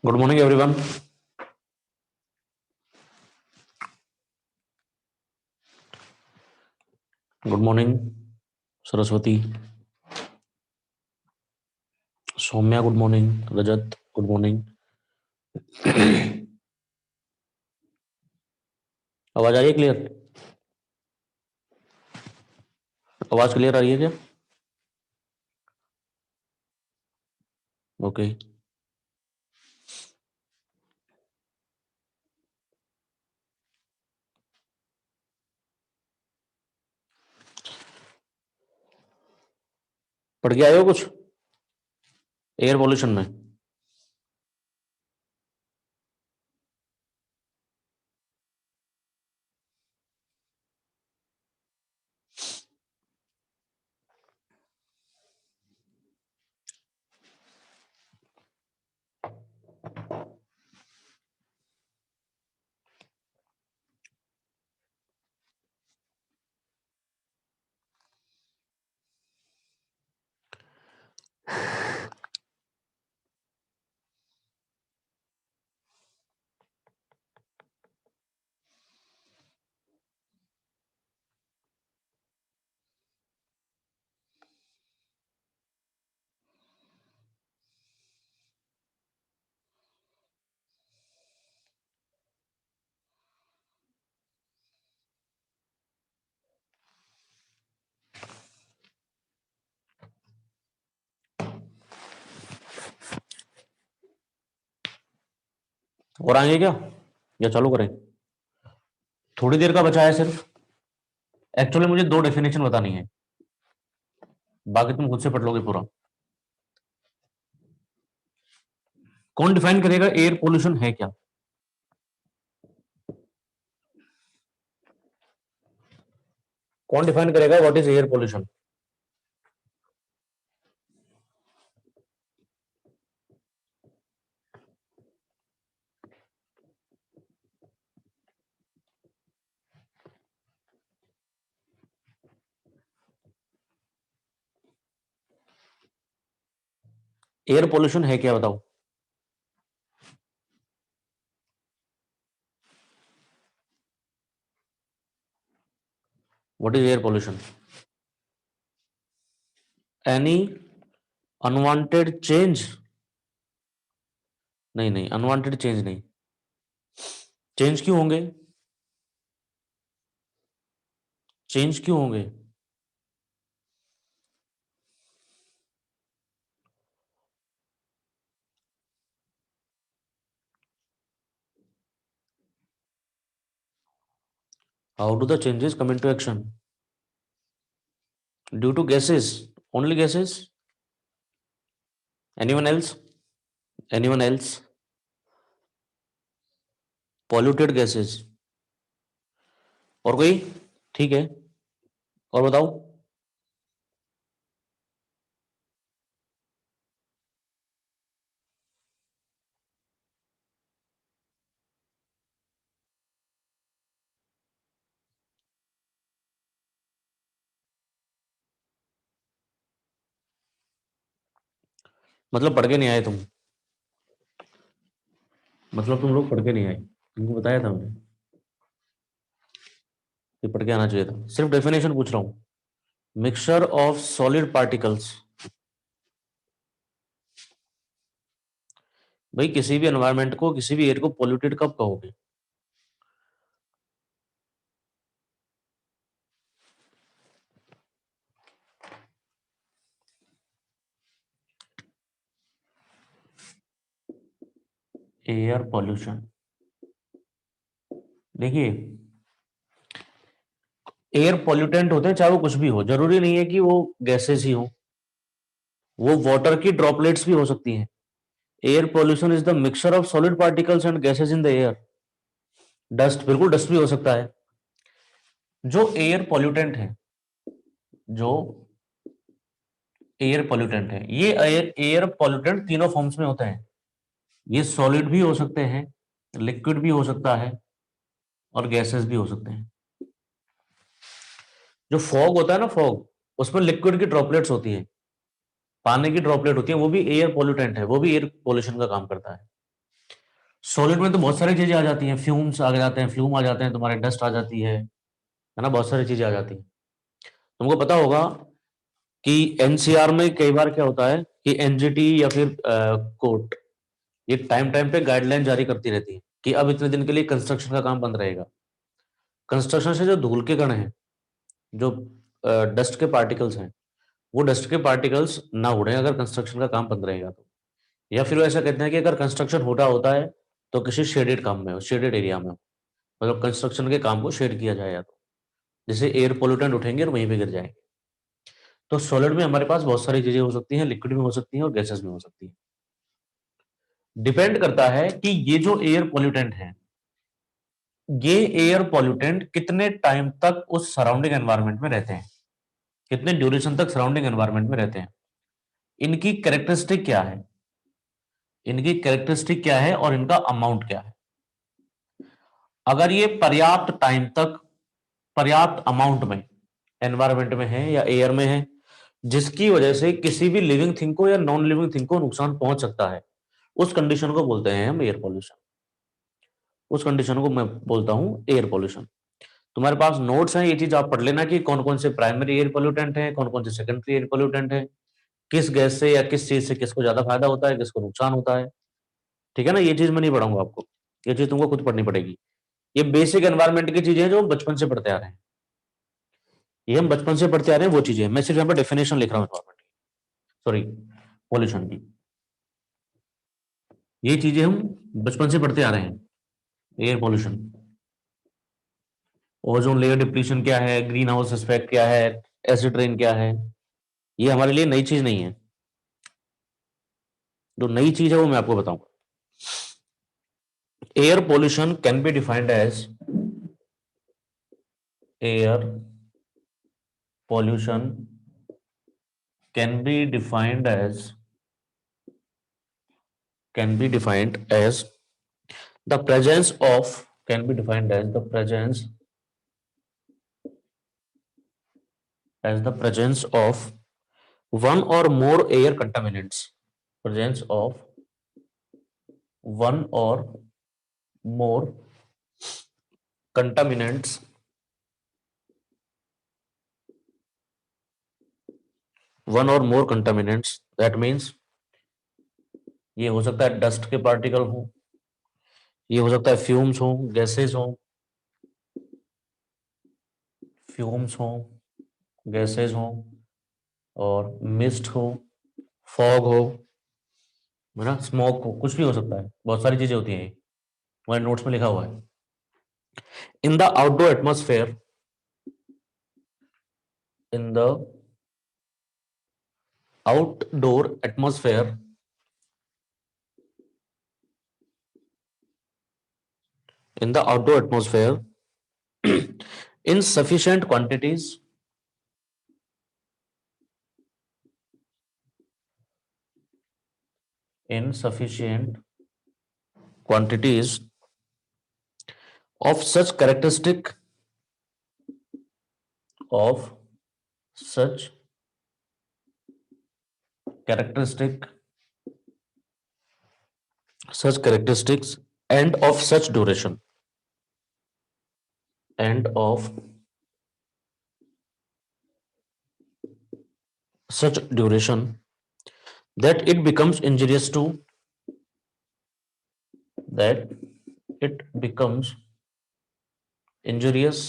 Good morning everyone. Good morning Saraswati, Saumya good morning, Rajat good morning. आवाज आ रही है क्लियर? आवाज क्लियर आ रही है क्या? ओके। पढ़ के आए हो कुछ एयर पोल्यूशन में? और आएंगे क्या या चालू करें? थोड़ी देर का बचा है सिर्फ। एक्चुअली मुझे दो डेफिनेशन बतानी है, बाकी तुम खुद से पढ़ लोगे पूरा। कौन डिफाइन करेगा एयर पोल्यूशन है क्या? कौन डिफाइन करेगा what is air pollution? Air pollution है क्या बताओ? What is air pollution? Any unwanted change? नहीं नहीं, अनवांटेड चेंज नहीं। चेंज क्यों होंगे? चेंज क्यों होंगे? How do the changes come into action? Due to gases, only gases. Anyone else? Anyone else? Polluted gases. और कोई? ठीक है, और बताओ। मतलब पढ़ के नहीं आए तुम? मतलब तुम लोग पढ़ के नहीं आए? तुमको बताया था मैंने कि पढ़ के आना चाहिए था। सिर्फ डेफिनेशन पूछ रहा हूँ। Mixture of solid particles. भाई किसी भी एनवायरनमेंट को, किसी भी एयर को पोल्यूटेड कब कहोगे? एयर पॉल्यूशन, देखिए, एयर पॉल्यूटेंट होते हैं चाहे वो कुछ भी हो, जरूरी नहीं है कि वो गैसेस ही हो, वो वाटर की ड्रॉपलेट्स भी हो सकती हैं। Air pollution is the mixture of solid particles and gases in the air. Dust, बिल्कुल डस्ट भी हो सकता है। जो एयर पॉल्यूटेंट है, जो एयर पॉल्यूटेंट है, ये एयर पॉल्यूटेंट तीनों फॉर्म्स में होते हैं। ये सॉलिड भी हो सकते हैं, लिक्विड भी हो सकता है, और गैसेस भी हो सकते हैं। जो फॉग होता है ना, फॉग, उसमें लिक्विड की ड्रॉपलेट्स होती है, पानी की ड्रॉपलेट होती है, वो भी एयर पॉल्यूटेंट है, वो भी एयर पॉल्यूशन का काम करता है। सॉलिड में तो बहुत सारी चीजें आ जाती हैं, फ्यूम्स आ जाते हैं, फ्लूम आ जाते हैं, तुम्हारे डस्ट आ जाती है ना, बहुत सारी चीजें आ जाती हैं। तुमको पता होगा कि एनसीआर में कई बार क्या होता है कि एनजीटी या फिर कोर्ट ये टाइम टाइम पे गाइडलाइन जारी करती रहती है कि अब इतने दिन के लिए कंस्ट्रक्शन का काम बंद रहेगा। कंस्ट्रक्शन से जो धूल के कण हैं, जो डस्ट के पार्टिकल्स हैं, वो डस्ट के पार्टिकल्स ना उड़े अगर कंस्ट्रक्शन का काम बंद रहेगा तो। या फिर वो ऐसा कहते हैं कि अगर कंस्ट्रक्शन होता होता है तो किसी शेडेड काम में हो, शेडेड एरिया में हो, मतलब कंस्ट्रक्शन के काम को शेड किया जाए, या तो जैसे एयर पोल्यूटेंट उठेंगे और वहीं पे गिर जाएंगे। तो सॉलिड में हमारे पास बहुत सारी चीजें हो सकती हैं, लिक्विड में हो सकती हैं और गैसेस में हो सकती हैं। डिपेंड करता है कि ये जो एयर पोल्यूटेंट है, ये एयर पोल्यूटेंट कितने टाइम तक उस सराउंडिंग एनवायरनमेंट में रहते हैं, कितने ड्यूरेशन तक सराउंडिंग एनवायरनमेंट में रहते हैं, इनकी कैरेक्टरिस्टिक क्या है, इनकी कैरेक्टरिस्टिक क्या है और इनका अमाउंट क्या है। अगर ये पर्याप्त टाइम तक पर्याप्त अमाउंट में एनवायरनमेंट में है या एयर में है, जिसकी वजह से किसी भी लिविंग थिंग को या नॉन लिविंग थिंग को नुकसान पहुंच सकता है, उस कंडीशन को बोलते हैं हम एयर पॉल्यूशन। उस कंडीशन को मैं बोलता हूं एयर पॉल्यूशन। तुम्हारे पास नोट्स हैं, ये चीज आप पढ़ लेना कि कौन कौन से प्राइमरी एयर पोल्यूटेंट हैं, कौन कौन से सेकेंडरी एयर पोल्यूटेंट हैं, किस गैस से या किस चीज से किसको ज्यादा फायदा होता है, किसको नुकसान होता है। ठीक है ना, ये चीज मैं नहीं पढ़ाऊंगा आपको, ये चीज तुमको खुद पढ़नी पड़ेगी। ये बेसिक एनवायरनमेंट की चीजें हैं जो हम बचपन से पढ़ते आ रहे हैं, ये हम बचपन से पढ़ते आ रहे हैं वो चीजें। मैं सिर्फ यहाँ पर डेफिनेशन लिख रहा हूँ एनवायरनमेंट की, सॉरी, पॉल्यूशन की। ये चीजें हम बचपन से पढ़ते आ रहे हैं। Air pollution, ozone layer depletion क्या है, ग्रीन हाउस इफेक्ट क्या है, एसिड रेन क्या है, ये हमारे लिए नई चीज नहीं है। जो नई चीज है वो मैं आपको बताऊंगा। Air pollution can be defined as air pollution can be defined as can be defined as the presence of can be defined as the presence of one or more air contaminants, presence of one or more contaminants, one or more contaminants, that means ये हो सकता है dust के particle हो, ये हो सकता है फ्यूम्स हो, गैसेस हो, फ्यूम्स हो, गैसेस हो, और मिस्ट हो, फॉग हो, है ना, स्मोक हो, कुछ भी हो सकता है, बहुत सारी चीजें होती हैं। हमारे नोट्स में लिखा हुआ है। In the outdoor atmosphere, in the outdoor atmosphere, in the outdoor atmosphere in sufficient quantities, in sufficient quantities of such characteristic of such characteristic such characteristics and of such duration, and of such duration that it becomes injurious to that it becomes injurious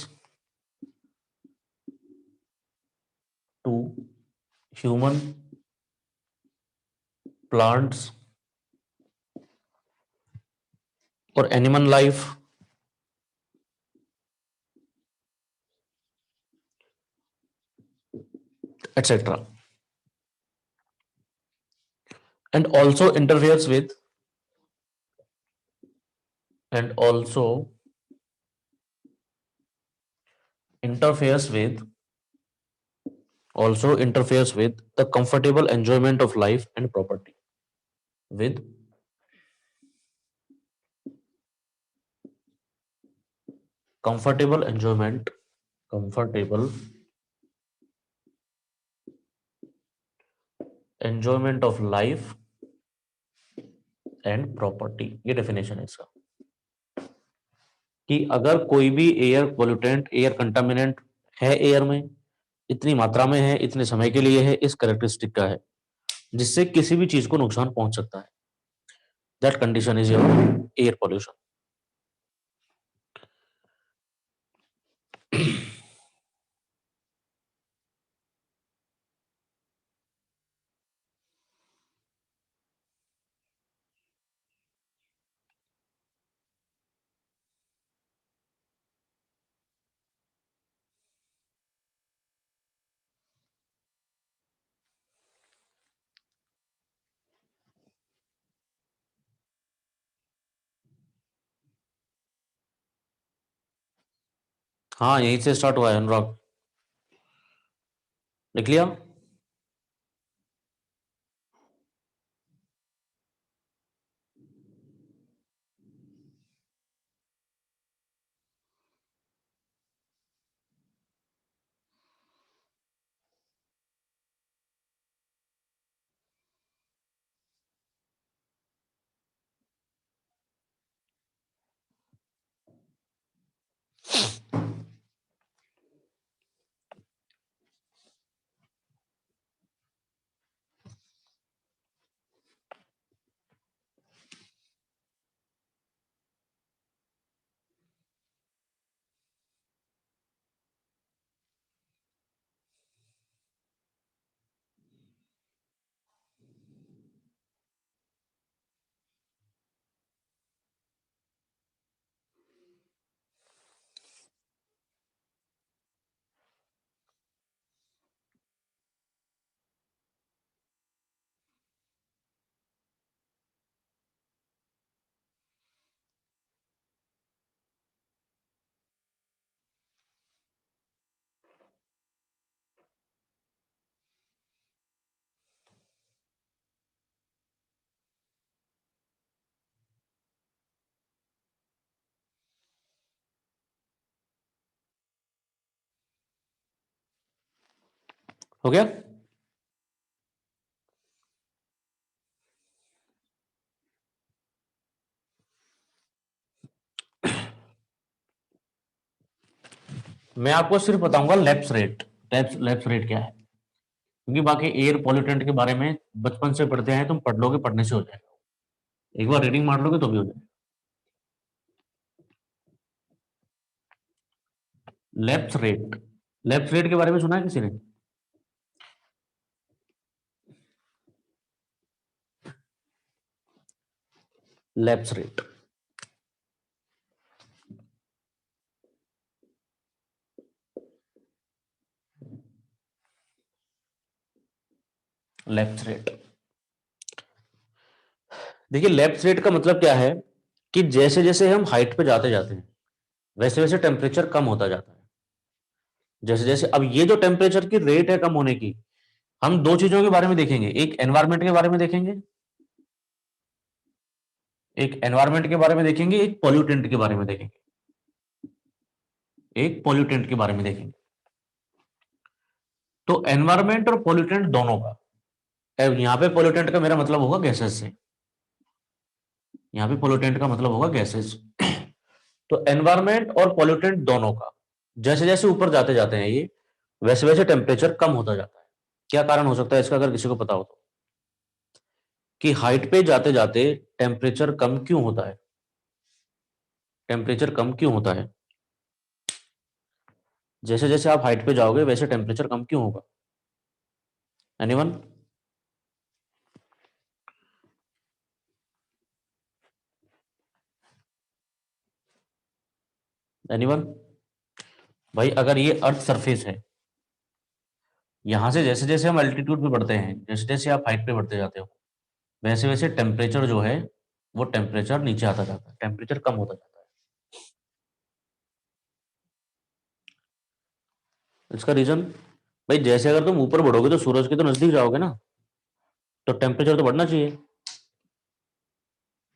to human, plants or animal life, etc., and also interferes with and interferes with interferes with the comfortable enjoyment of life and property, with comfortable enjoyment of life and property, ये definition है इसका, कि अगर कोई भी air pollutant, air contaminant है air में, इतनी मात्रा में है, इतने समय के लिए है, इस करेक्टरिस्टिक का है, जिससे किसी भी चीज को नुकसान पहुंच सकता है, that condition is your air pollution. हाँ, यहीं से स्टार्ट हुआ है अनुराग, लिख लिया। हो गया। मैं आपको सिर्फ बताऊंगा लैप्स रेट, लैप्स रेट क्या है, क्योंकि बाकी एयर पॉल्यूटेंट के बारे में बचपन से पढ़ते हैं, तुम पढ़ लोगे, पढ़ने से हो जाएगा, एक बार रीडिंग मार लोगे तो भी हो जाएगा। लैप्स रेट, लैप्स रेट के बारे में सुना है किसी ने? लैप्स रेट, लैप्स रेट, देखिए लैप्स रेट का मतलब क्या है, कि जैसे जैसे हम हाइट पे जाते जाते हैं, वैसे वैसे टेम्परेचर कम होता जाता है। जैसे जैसे अब ये जो टेम्परेचर की रेट है कम होने की, हम दो चीजों के बारे में देखेंगे, एक एनवायरमेंट के बारे में देखेंगे, एक एनवायरमेंट के बारे में देखेंगे, एक पॉल्यूटेंट के बारे में देखेंगे, एक पॉल्यूटेंट के बारे में देखेंगे। तो एनवायरमेंट और पॉल्यूटेंट दोनों का, अब यहां पे पॉल्यूटेंट का मेरा मतलब होगा गैसेस से, यहां पे पॉल्यूटेंट का मतलब होगा गैसेस। तो एनवायरमेंट और पॉल्यूटेंट दोनों का, जैसे जैसे ऊपर जाते जाते हैं ये, वैसे वैसे टेम्परेचर कम होता जाता है। क्या कारण हो सकता है इसका, अगर किसी को पता हो तो, कि हाइट पे जाते जाते टेम्परेचर कम क्यों होता है, टेम्परेचर कम क्यों होता है, जैसे जैसे आप हाइट पे जाओगे वैसे टेम्परेचर कम क्यों होगा? एनीवन? एनीवन? भाई अगर ये अर्थ सरफेस है, यहां से जैसे जैसे हम अल्टीट्यूड पे बढ़ते हैं, जैसे जैसे आप हाइट पे बढ़ते जाते हो, वैसे वैसे टेम्परेचर जो है, वो टेम्परेचर नीचे आता जाता है, टेम्परेचर कम होता जाता है। इसका रीजन, भाई जैसे अगर तुम ऊपर बढ़ोगे तो सूरज के तो नजदीक जाओगे ना, तो टेम्परेचर तो बढ़ना चाहिए,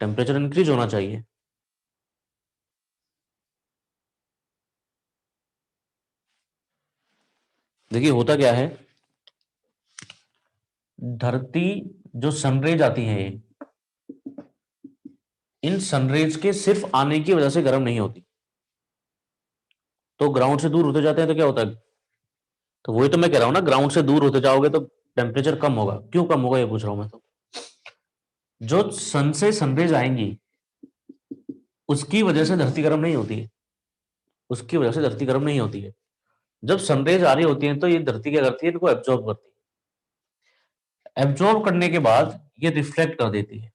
टेम्परेचर इंक्रीज होना चाहिए। देखिए होता क्या है, धरती, जो सनरेज आती है, इन सनरेज के सिर्फ आने की वजह से गर्म नहीं होती। तो ग्राउंड से दूर होते जाते हैं तो क्या होता है? तो वही तो मैं कह रहा हूं ना, ग्राउंड से दूर होते जाओगे तो टेम्परेचर कम होगा। क्यों कम होगा ये पूछ रहा हूं मैं तो। जो सन से सनरेज आएंगी उसकी वजह से धरती गर्म नहीं होती है। उसकी वजह से धरती गर्म नहीं होती है। जब सनरेज आ रही होती है तो ये धरती क्या करती है, इनको एब्जॉर्ब करती है। एब्जॉर्ब करने के बाद ये रिफ्लेक्ट कर देती है,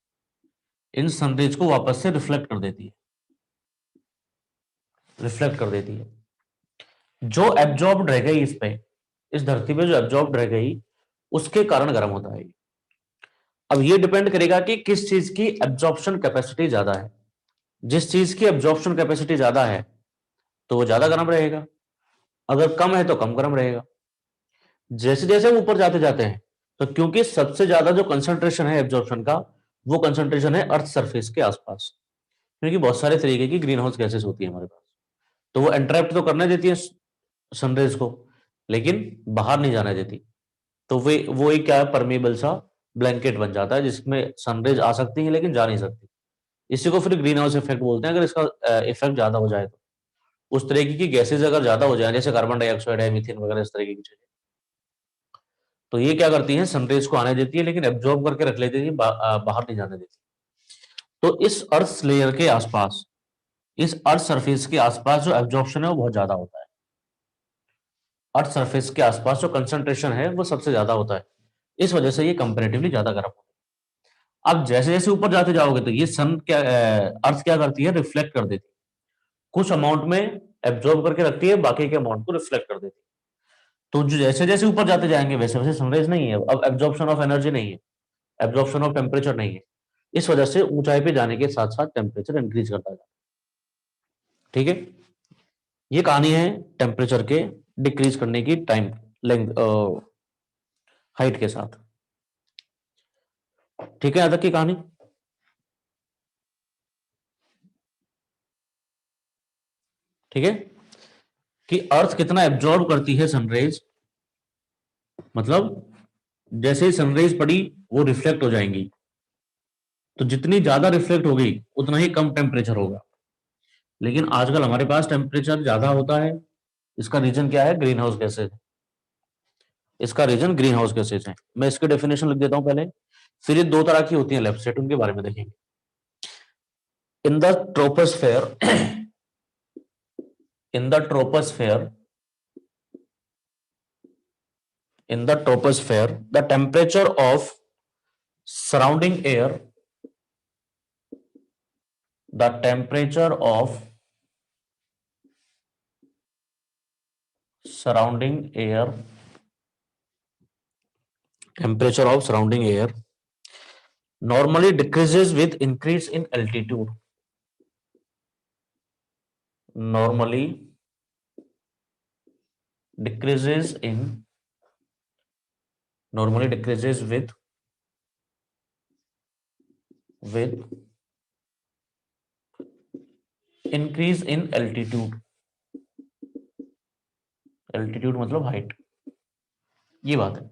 इन सनरेज को वापस से रिफ्लेक्ट कर देती है। रिफ्लेक्ट कर देती है। जो एब्जॉर्ब रह गई इस पे, इस धरती पे जो एब्जॉर्ब रह गई उसके कारण गर्म होता है। अब ये डिपेंड करेगा कि किस चीज की एब्जॉर्प्शन कैपेसिटी ज्यादा है। जिस चीज की एब्जॉर्प्शन कैपेसिटी ज्यादा है तो वो ज्यादा गर्म रहेगा, अगर कम है तो कम गर्म रहेगा। जैसे जैसे हम ऊपर जाते जाते हैं तो क्योंकि सबसे ज्यादा जो कंसंट्रेशन है एब्जॉर्प्शन का, वो कंसंट्रेशन है अर्थ सरफेस के आसपास। क्योंकि बहुत सारे तरीके की ग्रीन हाउस गैसेस होती है हमारे पास, तो वो एंट्रैप्ट तो करने देती है सनरेज को, लेकिन बाहर नहीं जाने देती। तो वे वो एक क्या है, परमेबल सा ब्लैंकेट बन जाता है जिसमें सनरेज आ सकती है लेकिन जा नहीं सकती। इसी को फिर ग्रीन हाउस इफेक्ट बोलते हैं। अगर इसका इफेक्ट ज्यादा हो जाए तो, उस तरीके की गैसेज अगर ज्यादा हो जाए जैसे कार्बन डाइऑक्साइड है, मीथेन वगैरह इस तरीके की चीजें, तो ये क्या करती है, सनरेज को आने देती है लेकिन एब्जॉर्ब करके रख लेती है, बाहर नहीं जाने देती। तो इस अर्थ लेयर के आसपास, इस अर्थ सरफेस के आसपास जो एब्जॉर्प्शन है वो बहुत ज्यादा होता है। अर्थ सरफेस के आसपास जो कंसंट्रेशन है वो सबसे ज्यादा होता है। इस वजह से ये कंपेरेटिवली ज्यादा गर्म होता है। अब जैसे जैसे ऊपर जाते जाओगे तो ये सन क्या, अर्थ क्या करती है, रिफ्लेक्ट कर देती है। कुछ अमाउंट में एब्जॉर्ब करके रखती है, बाकी के अमाउंट को रिफ्लेक्ट कर देती है। तो जो जैसे जैसे ऊपर जाते जाएंगे वैसे वैसे सनराइज नहीं है, अब एब्जॉर्प्शन ऑफ एनर्जी नहीं है, एब्जॉर्प्शन ऑफ टेम्परेचर नहीं है। इस वजह से ऊंचाई पे जाने के साथ साथ टेम्परेचर इंक्रीज करता जाता है। ठीक है, ये कहानी है टेम्परेचर के डिक्रीज करने की टाइम लेंथ, हाइट के साथ। ठीक है, यहां तक की कहानी। ठीक है, कि अर्थ कितना एब्जॉर्ब करती है सनरेज, मतलब जैसे ही सनरेज पड़ी वो रिफ्लेक्ट हो जाएंगी, तो जितनी ज्यादा रिफ्लेक्ट होगी उतना ही कम टेम्परेचर होगा। लेकिन आजकल हमारे पास टेम्परेचर ज्यादा होता है। इसका रीजन क्या है, ग्रीन हाउस गैसेज। इसका रीजन ग्रीन हाउस गैसेज है। मैं इसकी डेफिनेशन लिख देता हूं पहले, फिर ये दो तरह की होती है लेफ्ट साइड, उनके बारे में देखेंगे। In the troposphere, in the troposphere, in the troposphere, the temperature of surrounding air, the temperature of surrounding air, temperature of surrounding air normally decreases with increase in altitude. Normally decreases in, normally decreases with increase in altitude. Altitude मतलब height, ये बात है।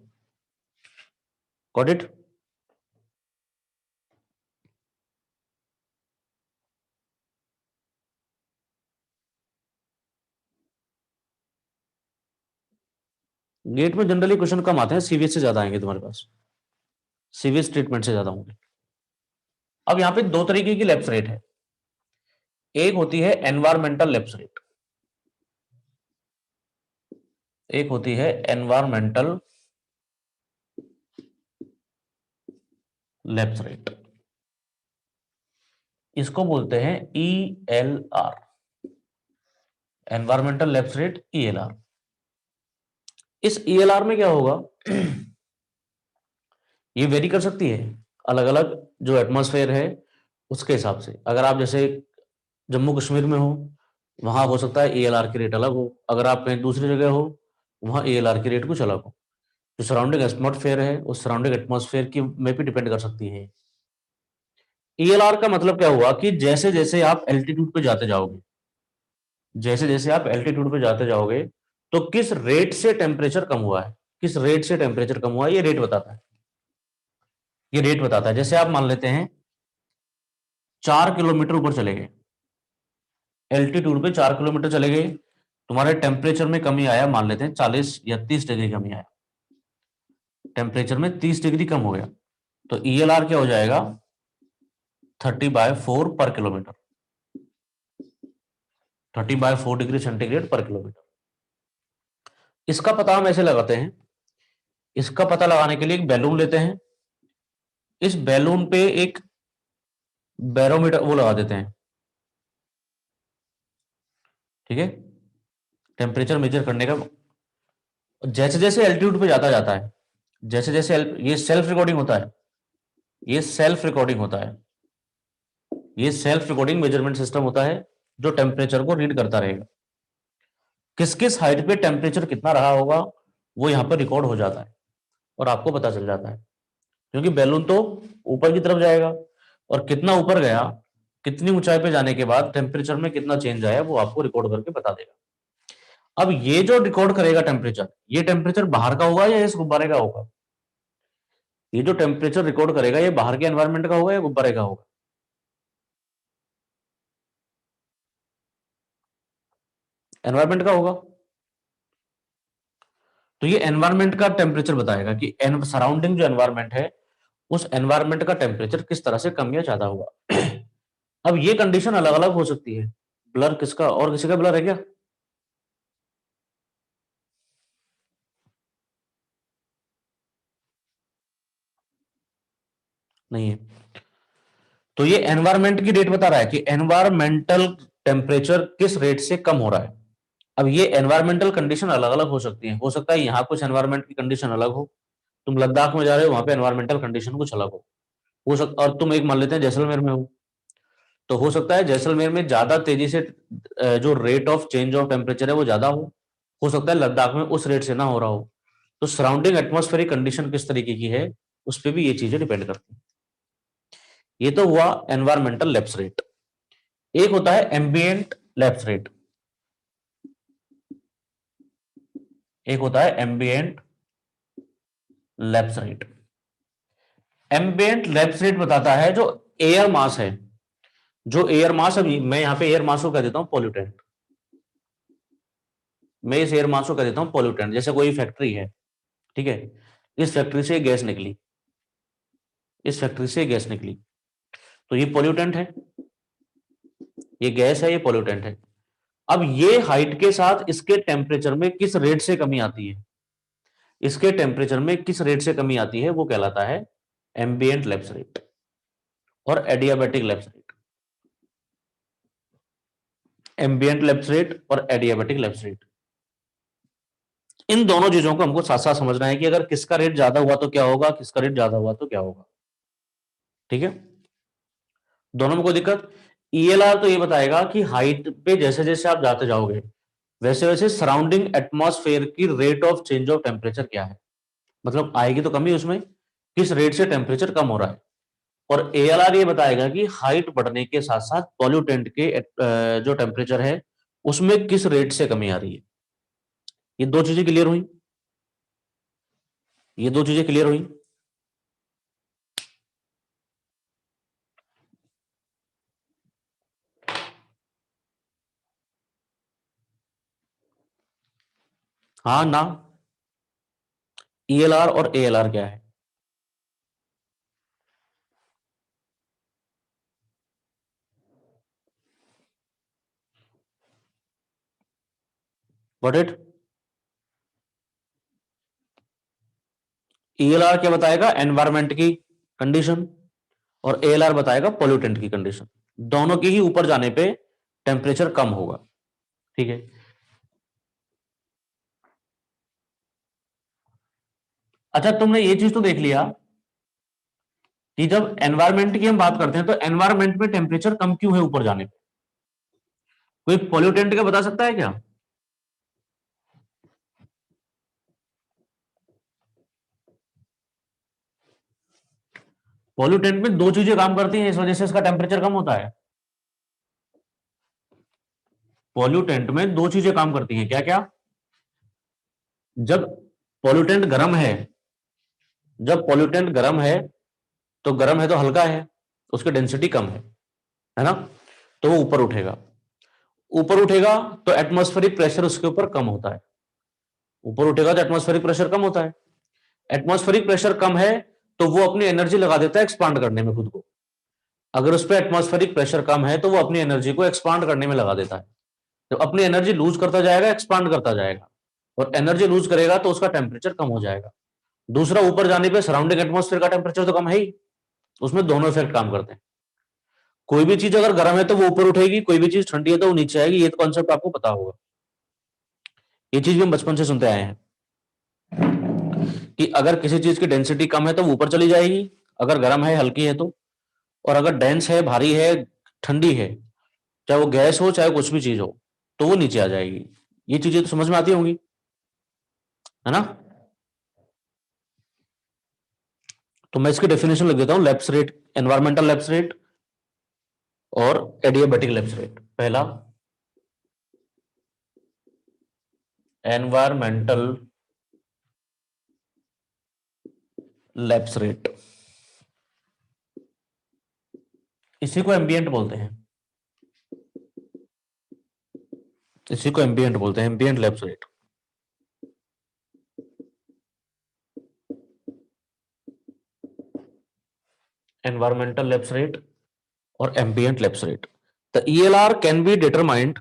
Got it? Gate में generally question कम आते हैं, CVS से ज्यादा आएंगे तुम्हारे पास, सीवीएस ट्रीटमेंट से ज्यादा होंगे। अब यहां पे दो तरीके की लैप्स रेट है। एक होती है एनवायरमेंटल लैप्स रेट, एक होती है एनवायरमेंटल लैप्स रेट। इसको बोलते हैं ELR, environmental lapse rate, ELR। इस ELR में क्या होगा, ये वेरी कर सकती है अलग अलग जो एटमॉस्फेयर है उसके हिसाब से। अगर आप जैसे जम्मू कश्मीर में हो, वहां हो सकता है ELR की रेट अलग हो। अगर आप कहीं दूसरी जगह हो, वहां ELR की रेट कुछ अलग हो। जो सराउंडिंग एटमॉस्फेयर है उस सराउंडिंग एटमॉस्फेयर की में भी डिपेंड कर सकती है। ELR का मतलब क्या हुआ कि जैसे जैसे आप एल्टीट्यूड पे जाते जाओगे, जैसे जैसे आप एल्टीट्यूड पे जाते जाओगे तो किस रेट से टेम्परेचर कम हुआ है, किस रेट से टेम्परेचर कम हुआ है, ये रेट बताता है। ये रेट बताता है। जैसे आप मान लेते हैं 4 किलोमीटर ऊपर चले गए, एल्टीट्यूड पे 4 किलोमीटर चले गए, तुम्हारे टेम्परेचर में कमी आया, मान लेते हैं 40 या 30 डिग्री कमी आया, टेम्परेचर में 30 डिग्री कम हो गया, तो ईएलआर क्या हो जाएगा, 30/4 पर किलोमीटर, 30/4 डिग्री सेंटीग्रेड पर किलोमीटर। इसका पता हम ऐसे लगाते हैं, इसका पता लगाने के लिए एक बैलून लेते हैं, इस बैलून पे एक बैरोमीटर वो लगा देते हैं, ठीक है, टेम्परेचर मेजर करने का। जैसे जैसे एल्टीट्यूड पे जाता जाता है, जैसे जैसे ये सेल्फ रिकॉर्डिंग होता है, ये सेल्फ रिकॉर्डिंग होता है, ये सेल्फ रिकॉर्डिंग मेजरमेंट सिस्टम होता है जो टेम्परेचर को रीड करता रहेगा, किस किस हाइट पे टेम्परेचर कितना रहा होगा वो यहां पर रिकॉर्ड हो जाता है और आपको पता चल जाता है, क्योंकि बैलून तो ऊपर की तरफ जाएगा और कितना ऊपर गया, कितनी ऊंचाई पे जाने के बाद टेम्परेचर में कितना चेंज आया वो आपको रिकॉर्ड करके बता देगा। अब ये जो रिकॉर्ड करेगा टेम्परेचर, ये टेम्परेचर बाहर का होगा या इस गुब्बारे का होगा, ये जो टेम्परेचर रिकॉर्ड करेगा ये बाहर के एनवायरनमेंट का होगा या गुब्बारे का होगा, एनवायरनमेंट का होगा। तो ये एनवायरनमेंट का टेम्परेचर बताएगा कि सराउंडिंग जो एनवायरनमेंट है उस एनवायरनमेंट का टेम्परेचर किस तरह से कम या ज्यादा होगा। अब ये कंडीशन अलग अलग हो सकती है, ब्लर किसका और किसी का ब्लर है क्या, नहीं है। तो ये एनवायरनमेंट की रेट बता रहा है कि एनवायरमेंटल टेम्परेचर किस रेट से कम हो रहा है। अब ये एनवायरमेंटल कंडीशन अलग अलग हो सकती है, हो सकता है यहां कुछ एनवायरमेंट की कंडीशन अलग हो, तुम लद्दाख में जा रहे हो वहां पे एनवायरमेंटल कंडीशन कुछ अलग हो सकता, और तुम एक मान लेते हैं जैसलमेर में हो, तो हो सकता है जैसलमेर में ज्यादा तेजी से जो rate of change of temperature है वो ज्यादा हो सकता है लद्दाख में उस रेट से ना हो रहा हो। तो सराउंडिंग एटमॉस्फेरिक कंडीशन किस तरीके की है उस पर भी ये चीजें डिपेंड करती हैं। ये तो हुआ एनवायरमेंटल लैप्स रेट। एक होता है एम्बिएंट लैप्स रेट, एक होता है ambient lapse rate. Ambient lapse rate बताता है जो एयर मास है, जो एयर मास, अभी मैं यहां पे एयर मास को कह देता हूं पॉल्यूटेंट, मैं इस एयर मास को कह देता हूं पॉल्यूटेंट। जैसे कोई फैक्ट्री है, ठीक है, इस फैक्ट्री से गैस निकली, इस फैक्ट्री से गैस निकली, तो ये पॉल्यूटेंट है, ये गैस है, ये पॉल्यूटेंट है। अब ये हाइट के साथ इसके टेम्परेचर में किस रेट से कमी आती है, इसके टेम्परेचर में किस रेट से कमी आती है वो कहलाता है एम्बिएंट लैप्स रेट और adiabatic lapse rate. Ambient lapse rate और एडियाबैटिक लैप्स रेट, इन दोनों चीजों को हमको साथ साथ समझना है कि अगर किसका रेट ज्यादा हुआ तो क्या होगा, किसका रेट ज्यादा हुआ तो क्या होगा, ठीक है, दोनों में कोई दिक्कत। ईएलआर तो ये बताएगा कि हाइट पे जैसे जैसे आप जाते जाओगे वैसे वैसे सराउंडिंग एटमॉस्फेयर की rate of change of temperature क्या है, मतलब आएगी तो कमी उसमें, किस रेट से टेम्परेचर कम हो रहा है। और एएलआर ये बताएगा कि हाइट बढ़ने के साथ साथ पॉल्यूटेंट के जो टेम्परेचर है उसमें किस रेट से कमी आ रही है। ये दो चीजें क्लियर हुई, ये दो चीजें क्लियर हुई। हाँ ना, ईएलआर और एएलआर क्या है, व्हाट इट, ईएलआर क्या बताएगा, एनवायरमेंट की कंडीशन, और एएलआर बताएगा पॉल्यूटेंट की कंडीशन, दोनों के ही ऊपर जाने पे टेम्परेचर कम होगा, ठीक है। अच्छा तुमने ये चीज तो देख लिया कि जब एनवायरमेंट की हम बात करते हैं तो एनवायरमेंट में टेम्परेचर कम क्यों है ऊपर जाने पे, कोई पॉल्यूटेंट का बता सकता है क्या, पॉल्यूटेंट में दो चीजें काम करती हैं इस वजह से इसका टेम्परेचर कम होता है, पॉल्यूटेंट में दो चीजें काम करती हैं, क्या क्या, जब पॉल्यूटेंट गर्म है, जब पॉल्यूटेंट गर्म है तो गर्म है तो हल्का है, उसकी डेंसिटी कम है, है ना, तो वो ऊपर उठेगा। ऊपर उठेगा तो एटमॉस्फेरिक प्रेशर उसके ऊपर कम होता है। ऊपर उठेगा तो एटमॉस्फेरिक प्रेशर कम होता है। एटमॉस्फेरिक प्रेशर कम है तो वो अपनी एनर्जी लगा देता है एक्सपांड करने में खुद को। अगर उस पर एटमॉस्फेरिक प्रेशर कम है तो वो अपनी एनर्जी को एक्सपांड करने में लगा देता है। तो अपनी एनर्जी लूज करता जाएगा, एक्सपांड करता जाएगा, और एनर्जी लूज करेगा तो उसका टेम्परेचर कम हो जाएगा। दूसरा, ऊपर जाने पे सराउंडिंग एटमॉस्फेयर का टेम्परेचर तो कम है ही, उसमें दोनों इफेक्ट काम करते हैं। कोई भी चीज अगर गर्म है तो वो ऊपर उठेगी, कोई भी चीज ठंडी है तो वो नीचे आएगी। ये तो कॉन्सेप्ट आपको पता होगा, ये चीज भी हम बचपन से सुनते आए हैं कि अगर किसी चीज की डेंसिटी कम है तो वो ऊपर चली जाएगी, अगर गर्म है हल्की है तो। और अगर डेंस है, भारी है, ठंडी है, चाहे वो गैस हो चाहे कुछ भी चीज हो, तो वो नीचे आ जाएगी। ये चीजें तो समझ में आती होंगी, है ना। तो मैं इसकी डेफिनेशन लिख देता हूं, lapse rate, environmental lapse rate और एडियाबैटिक लैप्स रेट। पहला, एनवायरमेंटल लैप्स रेट, इसी को एम्बिएंट बोलते हैं, इसी को एम्बिएंट बोलते हैं, ambient lapse rate. Environmental lapse rate और ambient lapse rate. The ELR can be determined,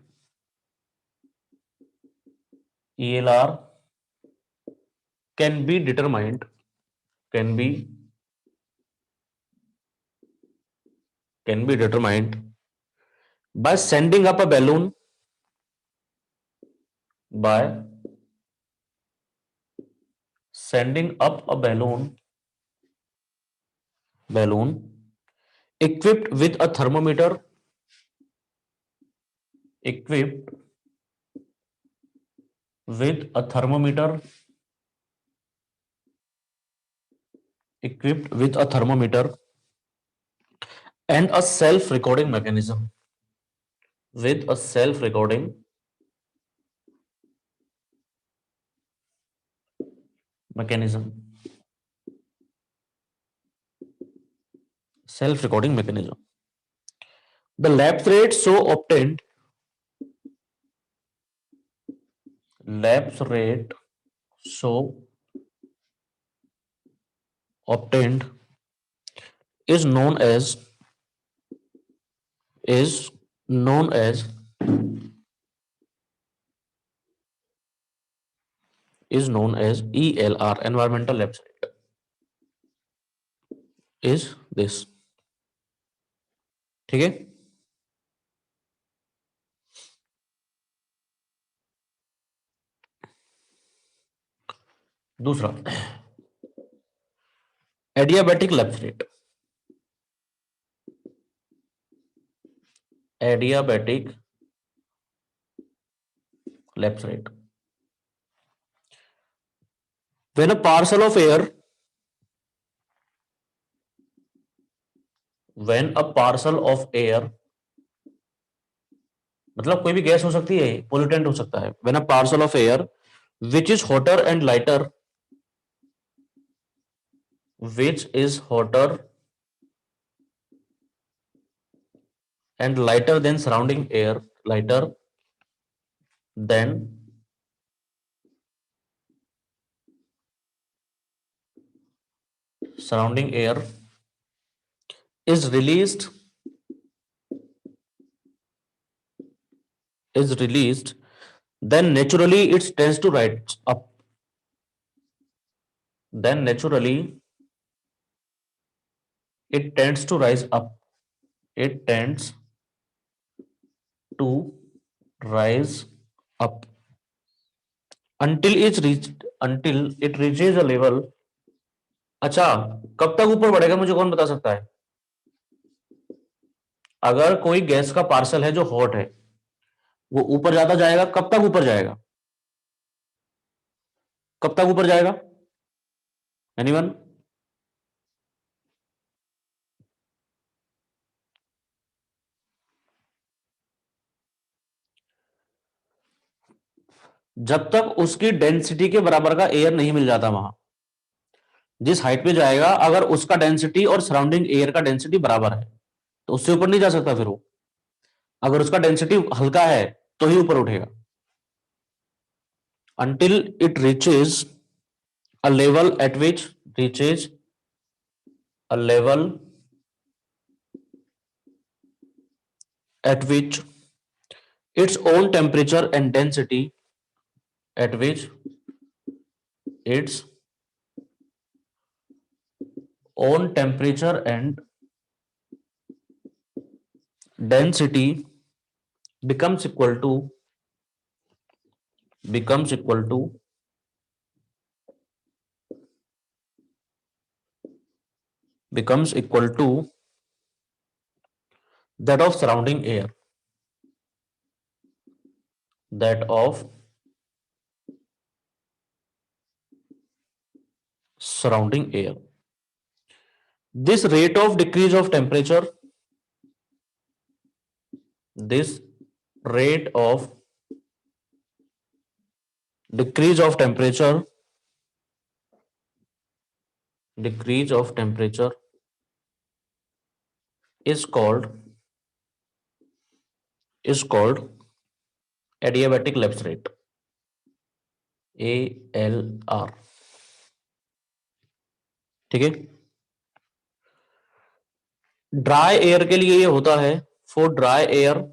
ELR can be determined, can be can be determined by sending up a balloon, by sending up a balloon equipped with a thermometer, equipped with a thermometer, equipped with a thermometer and a self-recording mechanism, with a self-recording mechanism, self-recording mechanism. The lapse rate so obtained, lapse rate so obtained is known as, is known as, is known as ELR, environmental lapse rate, is this। ठीक है। दूसरा, adiabatic lapse rate, adiabatic lapse rate. When a parcel of air, when a parcel of air, मतलब कोई भी gas हो सकती है, pollutant हो सकता है। When a parcel of air which is hotter and lighter, which is hotter and lighter than surrounding air, lighter than surrounding air, is released, is released, then naturally it tends to rise up, then naturally it tends to rise up, it tends to rise up until it reaches a level। अच्छा, कब तक ऊपर बढ़ेगा मुझे कौन बता सकता है? अगर कोई गैस का पार्सल है जो हॉट है, वो ऊपर जाता जाएगा, कब तक ऊपर जाएगा? कब तक ऊपर जाएगा? एनीवन? जब तक उसकी डेंसिटी के बराबर का एयर नहीं मिल जाता। वहां जिस हाइट पे जाएगा, अगर उसका डेंसिटी और सराउंडिंग एयर का डेंसिटी बराबर है, तो उससे ऊपर नहीं जा सकता फिर वो। अगर उसका डेंसिटी हल्का है तो ही ऊपर उठेगा। until it reaches a level at which reaches a level at which its own temperature and density at which its own temperature and density becomes equal to becomes equal to becomes equal to that of surrounding air, that of surrounding air. This rate of decrease of temperature, this rate of decrease of temperature, decrease of temperature is called adiabatic lapse rate, ALR। ठीक है। Dry air के लिए ये होता है, for dry air,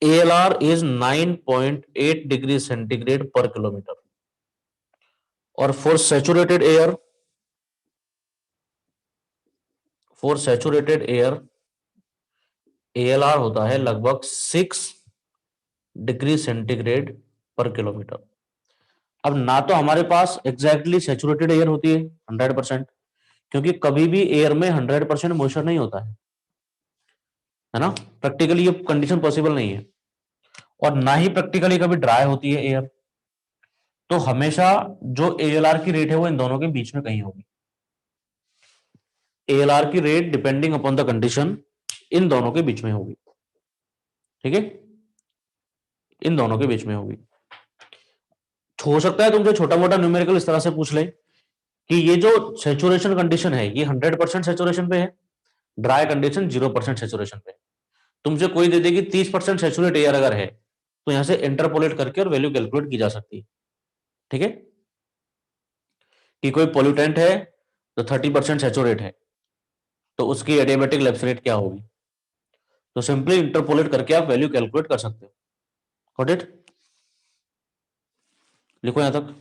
ALR is 9.8 degree centigrade पर kilometre. और for saturated air ALR होता है लगभग 6 डिग्री सेंटीग्रेड पर किलोमीटर। अब ना तो हमारे पास एग्जैक्टली सैचुरेटेड एयर होती है 100%, क्योंकि कभी भी एयर में 100% मॉइस्चर नहीं होता है ना। प्रैक्टिकली ये कंडीशन पॉसिबल नहीं है। और ना ही प्रैक्टिकली कभी ड्राई होती है एयर। तो हमेशा जो एएलआर की रेट है वो इन दोनों के बीच में कहीं होगी। एएलआर की rate depending upon the condition in दोनों के बीच में होगी। ठीक है, इन दोनों के बीच में होगी। हो सकता है तुमसे छोटा मोटा न्यूमेरिकल इस तरह से पूछ ले कि ये जो सेचुरेशन कंडीशन है ये 100% सेचुरेशन पे है, ड्राई कंडीशन 0% सेचुरेशन पे। तुमसे कोई दे देगी 30% सेचुरेट एयर अगर है तो यहां से इंटरपोलेट करके और वैल्यू कैलकुलेट की जा सकती है। ठीक है, कि कोई पोल्यूटेंट है तो 30% सेचुरेट है तो उसकी एडियाबेटिक लैप्स रेट क्या होगी, तो सिंपली इंटरपोलेट करके आप वैल्यू कैलकुलेट कर सकते हो। Got it? लिखो यहां तक।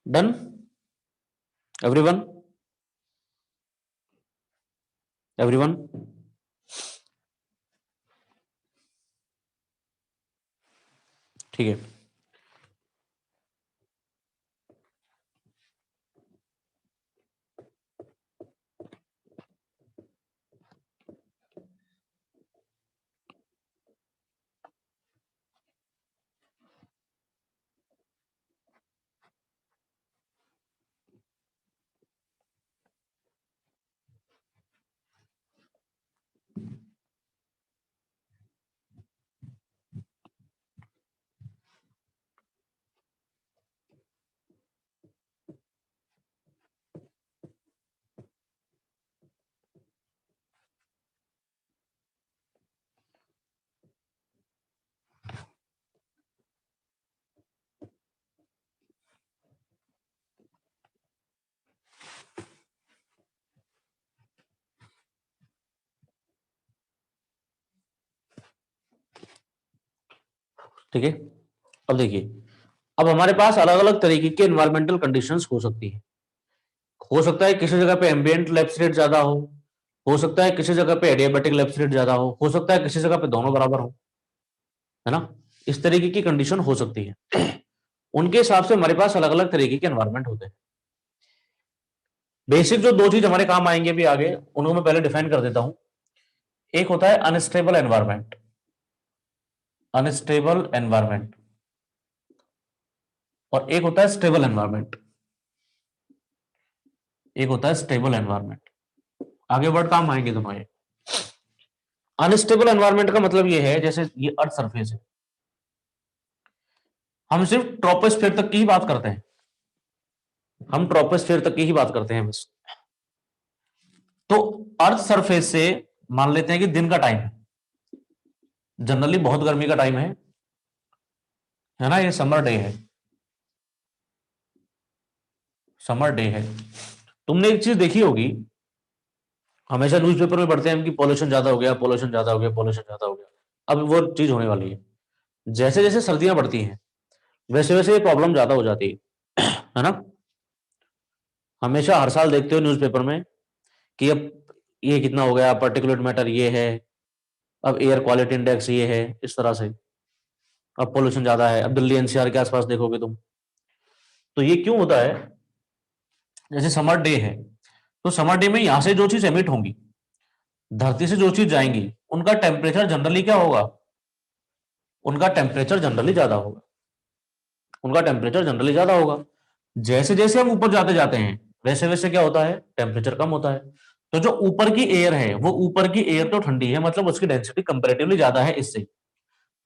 Done everyone? एवरीवन? ठीक है। ठीक है। अब देखिए, अब हमारे पास अलग अलग तरीके के एनवायरमेंटल कंडीशंस हो सकती है। हो सकता है किसी जगह पे एम्बिएंट लैप्स रेट ज्यादा हो सकता है किसी जगह पे एडियाबेटिक लैप्स रेट ज्यादा हो सकता है किसी जगह पे दोनों बराबर हो, है ना। इस तरीके की कंडीशन हो सकती है। उनके हिसाब से हमारे पास अलग अलग तरीके के एनवायरमेंट होते हैं। बेसिक जो दो चीज हमारे काम आएंगे भी आगे, उनको मैं पहले डिफाइन कर देता हूं। एक होता है अनस्टेबल एनवायरमेंट, अनस्टेबल एनवायरमेंट, और एक होता है स्टेबल एनवायरमेंट, एक होता है स्टेबल एनवायरमेंट। आगे वर्ड काम आएंगे तुम्हारे। अनस्टेबल एनवायरमेंट का मतलब ये है, जैसे ये अर्थ सरफेस है, हम सिर्फ ट्रोपोस्फीयर तक की ही बात करते हैं, हम ट्रोपोस्फीयर तक की ही बात करते हैं बस। तो अर्थ सरफेस से मान लेते हैं कि दिन का टाइम है, जनरली बहुत गर्मी का टाइम है ना, ये समर डे है, समर डे है। तुमने एक चीज देखी होगी, हमेशा न्यूज़पेपर में पढ़ते हैं हम कि पॉल्यूशन ज्यादा हो गया, पॉल्यूशन ज्यादा हो गया, पॉल्यूशन ज्यादा हो गया। अब वो चीज होने वाली है, जैसे जैसे सर्दियां बढ़ती हैं वैसे वैसे ये प्रॉब्लम ज्यादा हो जाती है ना। हमेशा हर साल देखते हो न्यूज़पेपर में कि अब ये कितना हो गया, पर्टिकुलेट मैटर ये है, अब एयर क्वालिटी इंडेक्स ये है, इस तरह से अब पॉल्यूशन ज्यादा है। अब दिल्ली एनसीआर के आसपास देखोगे तुम, तो ये क्यों होता है। जैसे समर डे है, तो समर डे में यहां से जो चीज एमिट होंगी, धरती से जो चीज जाएंगी, उनका टेम्परेचर जनरली क्या होगा, उनका टेम्परेचर जनरली ज्यादा होगा, उनका टेम्परेचर जनरली ज्यादा होगा। जैसे जैसे हम ऊपर जाते जाते हैं वैसे वैसे क्या होता है, टेम्परेचर कम होता है। तो जो ऊपर की एयर है, वो ऊपर की एयर तो ठंडी है, मतलब उसकी डेंसिटी कंपैरेटिवली ज्यादा है इससे,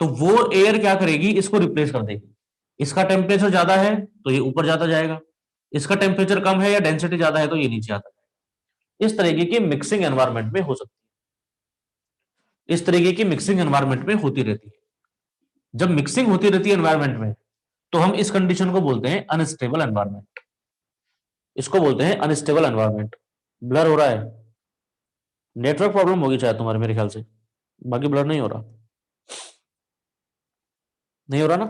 तो वो एयर क्या करेगी, इसको रिप्लेस कर देगी। इसका टेम्परेचर ज्यादा है तो ये ऊपर जाता जाएगा, इसका टेम्परेचर कम है या डेंसिटी ज्यादा है तो ये नीचे आता है। इस तरीके की मिक्सिंग एनवायरमेंट में हो सकती है, इस तरीके की मिक्सिंग एनवायरमेंट में होती रहती है। जब मिक्सिंग होती रहती है एनवायरमेंट में, तो हम इस कंडीशन को बोलते हैं अनस्टेबल एनवायरमेंट, इसको बोलते हैं अनस्टेबल एनवायरमेंट। ब्लर हो रहा है, नेटवर्क प्रॉब्लम होगी शायद तुम्हारे, मेरे ख्याल से। बाकी ब्लर नहीं हो रहा, नहीं हो रहा ना।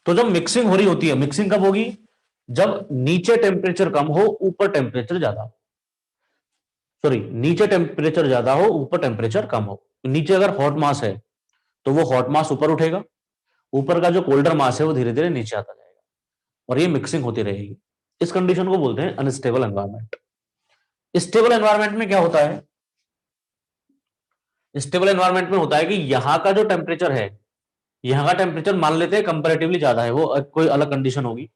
तो जब मिक्सिंग हो रही होती है, मिक्सिंग कब होगी, जब नीचे टेम्परेचर कम हो, ऊपर टेम्परेचर ज्यादा हो। सॉरी, नीचे टेम्परेचर ज्यादा हो, ऊपर टेम्परेचर कम हो। नीचे अगर हॉट मास है तो वो हॉट मास ऊपर उठेगा, ऊपर का जो कोल्डर मास है वो धीरे धीरे नीचे आता जाएगा, और ये मिक्सिंग होती रहेगी। इस कंडीशन को बोलते हैं अनस्टेबल एनवायरमेंट। स्टेबल एनवायरमेंट में क्या होता है, स्टेबल एनवायरमेंट में होता है कि यहां का जो टेम्परेचर है, यहां का टेम्परेचर मान लेते हैं कंपैरेटिवली ज्यादा है, वो कोई अलग कंडीशन होगी।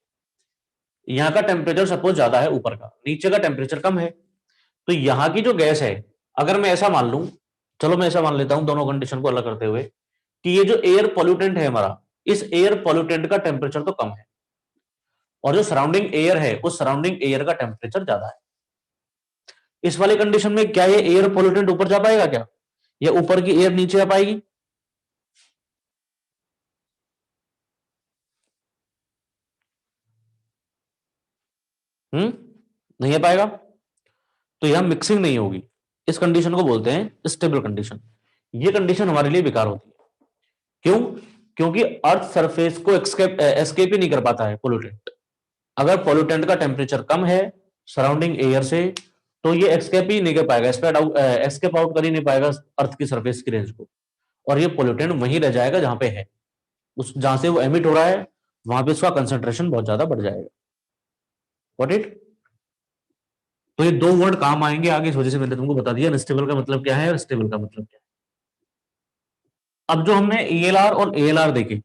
यहां का टेम्परेचर सपोज ज्यादा है ऊपर का, नीचे का टेम्परेचर कम है, तो यहां की जो गैस है, अगर मैं ऐसा मान लूं, चलो मैं ऐसा मान लेता हूं दोनों कंडीशन को अलग करते हुए, कि ये जो एयर पोल्यूटेंट है हमारा, इस एयर पोल्यूटेंट का टेम्परेचर तो कम है, और जो सराउंडिंग एयर है उस सराउंडिंग एयर का टेम्परेचर ज्यादा है। इस वाले कंडीशन में क्या ये एयर पोल्यूटेंट ऊपर जा पाएगा क्या, या ऊपर की एयर नीचे आ पाएगी। नहीं आ पाएगा, तो यहां मिक्सिंग नहीं होगी। इस कंडीशन को बोलते हैं स्टेबल कंडीशन। ये कंडीशन हमारे लिए बेकार होती है, क्यों, क्योंकि अर्थ सरफेस को एस्केप ही नहीं कर पाता है पोल्यूटेंट। अगर पोल्यूटेंट का टेम्परेचर कम है सराउंडिंग एयर से, तो ये एक्सकेप ही नहीं कर पाएगा, एस्केप आउट कर ही नहीं पाएगा अर्थ की सरफेस की रेंज को, और ये पोल्यूटेंट वहीं रह जाएगा जहां पे है, उस जहां से वो एमिट हो रहा है वहां पे उसका कंसंट्रेशन बहुत ज्यादा बढ़ जाएगा। What it. तो ये दो वर्ड काम आएंगे आगे, इस वजह से मैंने तुमको बता दिया अनस्टेबल का मतलब क्या है और स्टेबल का मतलब क्या है। अब जो हमने ईएलआर और एएलआर देखे,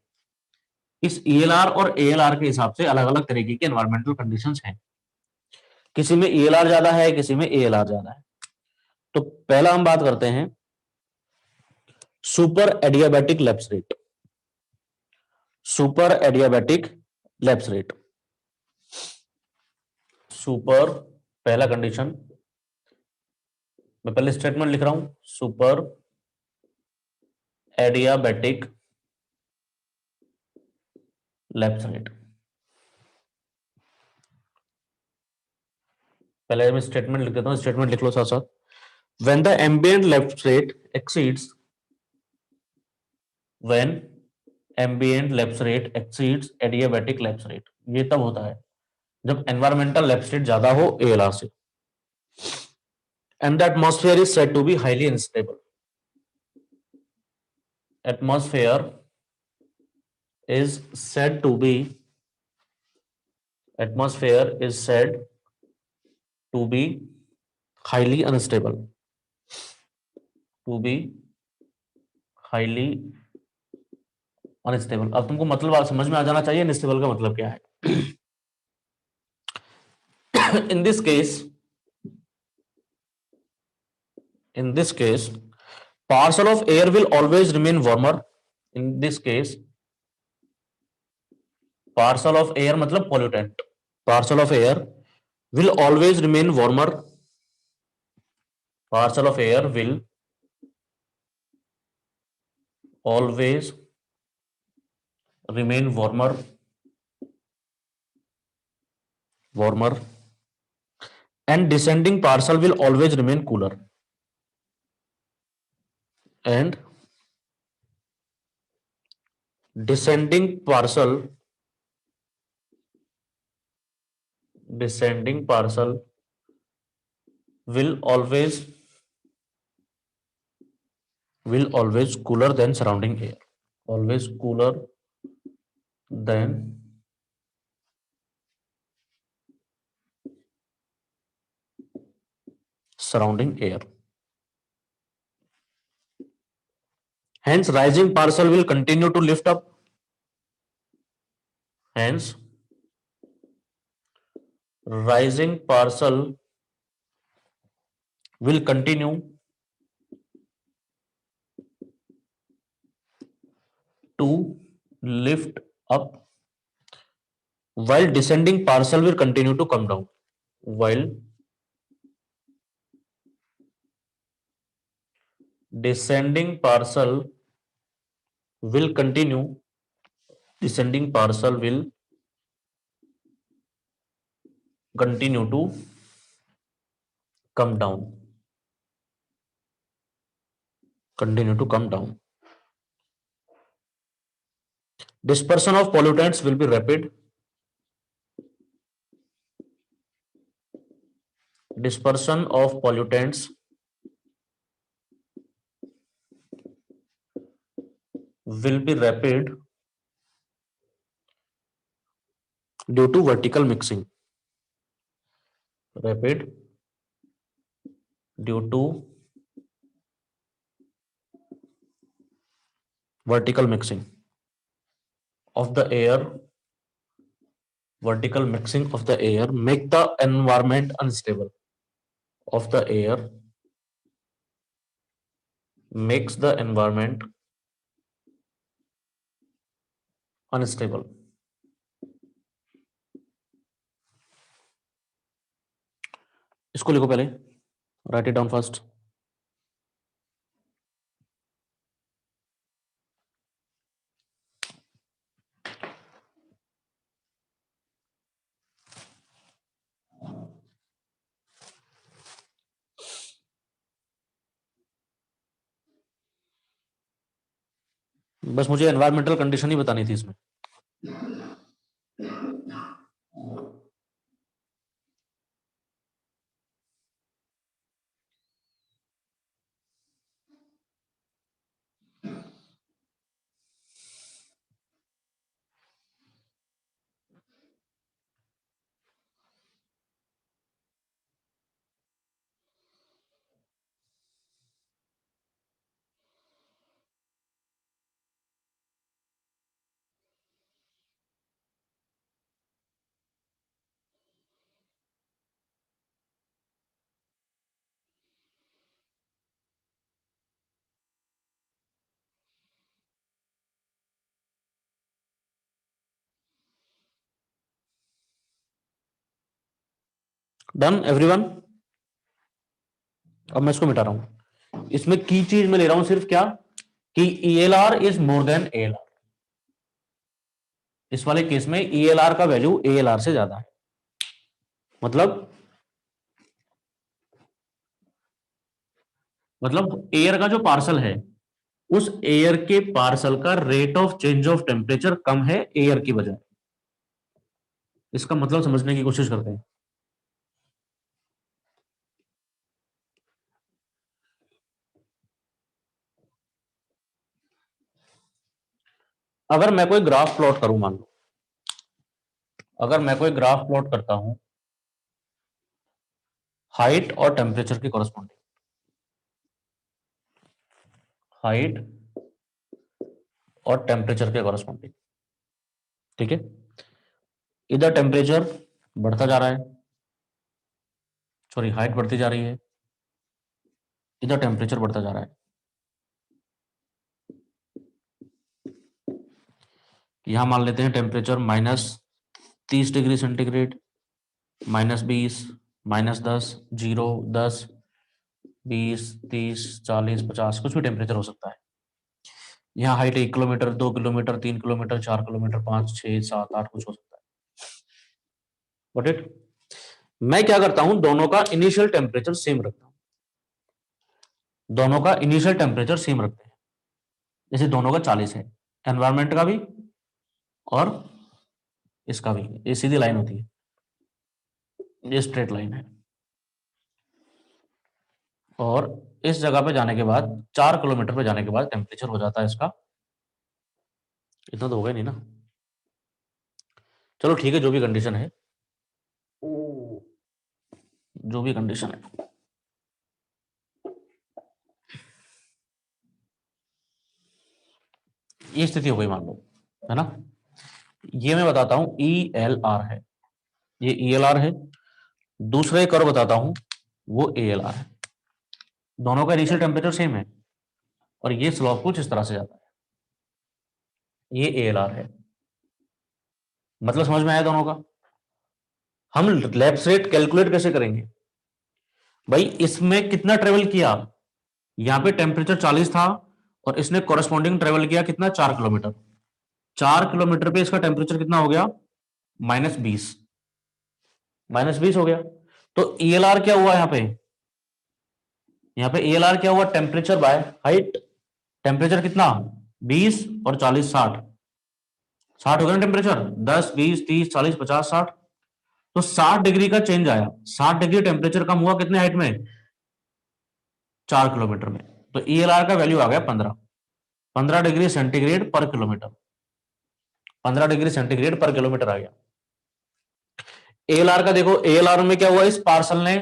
इस ईएलआर और एएलआर के हिसाब से अलग अलग तरीके के एनवायरमेंटल कंडीशंस हैं। किसी में ईएलआर ज्यादा है, किसी में एएलआर ज्यादा है। तो पहला हम बात करते हैं super adiabatic lapse rate, super adiabatic lapse rate. Super, पहला कंडीशन, मैं पहले स्टेटमेंट लिख रहा हूं, सुपर एडियाबैटिक लैप्स रेट। पहले मैं स्टेटमेंट लिख देता हूं, स्टेटमेंट लिख लो साथ साथ। When the ambient lapse rate exceeds, when ambient lapse rate exceeds adiabatic lapse rate. ये तब होता है जब एनवायरमेंटल लैप्स रेट ज्यादा हो एएलआर से। And the atmosphere is said to be highly unstable. Atmosphere is said to be atmosphere is said to be highly unstable, to be highly unstable। अब तुमको मतलब समझ में आ जाना चाहिए अनस्टेबल का मतलब क्या है। in this case in this case parcel of air will always remain warmer। in this case parcel of air मतलब pollutant, parcel of air will always remain warmer, parcel of air will always remain warmer and descending parcel will always remain cooler, and descending parcel will always cooler than surrounding air, always cooler than surrounding air. Hence rising parcel will continue to lift up, hence rising parcel will continue to lift up, while descending parcel will continue to come down, while descending parcel will continue descending parcel will continue to come down, continue to come down. Dispersion of pollutants will be rapid, dispersion of pollutants will be rapid due to vertical mixing, rapid due to vertical mixing of the air, vertical mixing of the air make the environment unstable, of the air makes the environment unstable। इसको लिखो पहले, right it down first. बस मुझे environmental condition ही बतानी थी इसमें। Done everyone. अब मैं इसको मिटा रहा हूं। इसमें की चीज मैं ले रहा हूं सिर्फ क्या, कि ईएलआर इज मोर देन एएलआर। इस वाले केस में ईएलआर का वैल्यू एएलआर से ज्यादा है। मतलब एयर का जो पार्सल है उस एयर के पार्सल का rate of change of temperature कम है एयर की बजाय। इसका मतलब समझने की कोशिश करते हैं। अगर मैं कोई ग्राफ प्लॉट करूं, मान लो अगर मैं कोई ग्राफ प्लॉट करता हूं हाइट और टेम्परेचर के कॉरस्पॉन्डिंग, हाइट और टेम्परेचर के कॉरस्पॉन्डिंग, ठीक है। इधर टेम्परेचर बढ़ता जा रहा है, सॉरी हाइट बढ़ती जा रही है, इधर टेम्परेचर बढ़ता जा रहा है। यहां मान लेते हैं टेम्परेचर -30 डिग्री सेंटीग्रेड, -20, -10, 0, 10, 20, 30, 40, 50, कुछ भी टेम्परेचर हो सकता है। यहाँ height 1 kilometre, 2 kilometre, 3 kilometre, 4 kilometre, 5, 6, 7, 8 कुछ हो सकता है। Got it? मैं क्या करता हूं, दोनों का इनिशियल टेम्परेचर सेम रखता हूं, दोनों का इनिशियल टेम्परेचर सेम रखते हैं। जैसे दोनों का 40 है, एनवायरमेंट का भी और इसका भी, ये सीधी लाइन होती है, ये स्ट्रेट लाइन है। और इस जगह पे जाने के बाद 4 किलोमीटर पे जाने के बाद टेम्परेचर हो जाता है इसका, इतना तो होगा ही नहीं ना, चलो ठीक है, जो भी कंडीशन है, जो भी कंडीशन है, ये स्थिति हो गई मान लो, है ना। ये मैं बताता हूं ई एल आर है, ये ई एल आर है। दूसरा एक और बताता हूं, वो ए एल आर है। दोनों का इनिशियल टेम्परेचर सेम है और ये स्लोप कुछ इस तरह से जाता है, ये ए एल आर है। मतलब समझ में आया दोनों का। हम लैप्स रेट कैलकुलेट कैसे करेंगे भाई, इसमें कितना ट्रेवल किया, यहां पे टेम्परेचर 40 था और इसने कॉरेस्पॉन्डिंग ट्रेवल किया कितना, 4 किलोमीटर। 4 किलोमीटर पे इसका टेम्परेचर कितना हो गया, -20, -20 हो गया। तो ईएलआर क्या हुआ यहाँ पे ईएलआर क्या हुआ, टेम्परेचर बाय हाइट। टेम्परेचर कितना, 20 और 40, 60, 60 हो गया ना टेम्परेचर, 10, 20, 30, 40, 50, 60। तो 60 डिग्री का चेंज आया, 60 डिग्री टेम्परेचर कम हुआ कितने हाइट में, 4 किलोमीटर में। तो ईएलआर का वैल्यू आ गया 15, 15 डिग्री सेंटीग्रेड पर किलोमीटर, 15 डिग्री सेंटीग्रेड पर किलोमीटर आ गया। एएलआर का देखो, एएलआर में क्या हुआ, इस पार्सल ने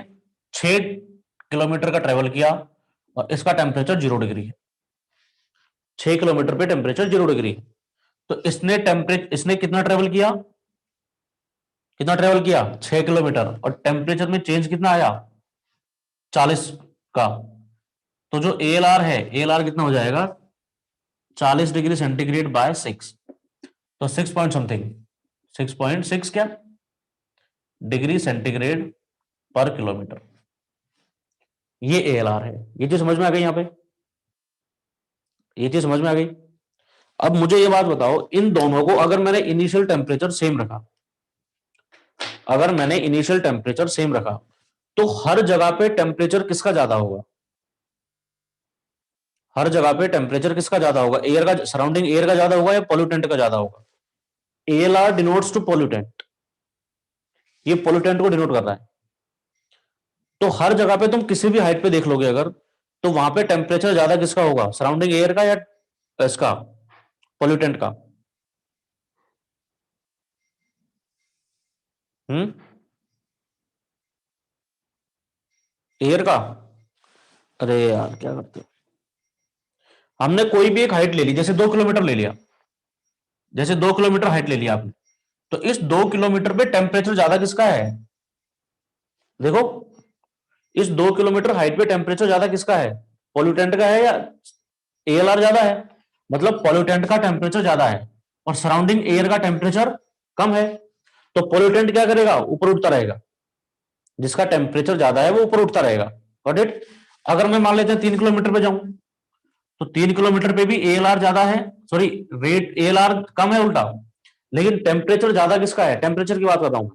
6 किलोमीटर का ट्रेवल किया और इसका टेम्परेचर 0 डिग्री है, 6 किलोमीटर पे टेम्परेचर 0 डिग्री। तो इसने कितना ट्रेवल किया, 6 किलोमीटर, और टेम्परेचर में चेंज कितना आया, 40 का। तो जो एएलआर है, एएलआर कितना हो जाएगा, 40 डिग्री सेंटीग्रेड बाय 6, तो 6 पॉइंट समथिंग, 6.6 क्या डिग्री सेंटीग्रेड पर किलोमीटर, ये एएलआर है। ये चीज समझ में आ गई, यहां पे ये चीज समझ में आ गई। अब मुझे ये बात बताओ, इन दोनों को अगर मैंने इनिशियल टेम्परेचर सेम रखा, अगर मैंने इनिशियल टेम्परेचर सेम रखा, तो हर जगह पे टेम्परेचर किसका ज्यादा होगा, हर जगह पे टेम्परेचर किसका ज्यादा होगा, एयर का, सराउंडिंग एयर का ज्यादा होगा या पोल्यूटेंट का ज्यादा होगा। एएलआर डिनोट्स टू पोल्यूटेंट, ये पोल्यूटेंट को डिनोट कर रहा है। तो हर जगह पे तुम किसी भी हाइट पे देख लोगे अगर, तो वहां पे टेम्परेचर ज्यादा किसका होगा, सराउंडिंग एयर का या इसका, पोल्यूटेंट का। हम्म, एयर का। अरे यार क्या करते हो, हमने कोई भी एक हाइट ले ली, जैसे 2 किलोमीटर ले लिया, जैसे 2 किलोमीटर हाइट ले लिया आपने, तो इस 2 किलोमीटर पे टेम्परेचर ज्यादा किसका है, देखो, इस 2 किलोमीटर हाइट पे टेम्परेचर ज्यादा किसका है, पोल्यूटेंट का है या एएलआर ज्यादा है, मतलब पोल्यूटेंट का टेम्परेचर ज्यादा है और सराउंडिंग एयर का टेम्परेचर कम है। तो पोल्यूटेंट क्या करेगा, ऊपर उठता रहेगा, जिसका टेम्परेचर ज्यादा है वो ऊपर उठता रहेगा। Got it. अगर मैं मान लेते हैं 3 किलोमीटर पे जाऊं, तो 3 किलोमीटर पे भी एएलआर ज्यादा है, सॉरी रेट एएलआर कम है उल्टा, लेकिन टेम्परेचर ज्यादा किसका है, टेम्परेचर की बात बताऊं,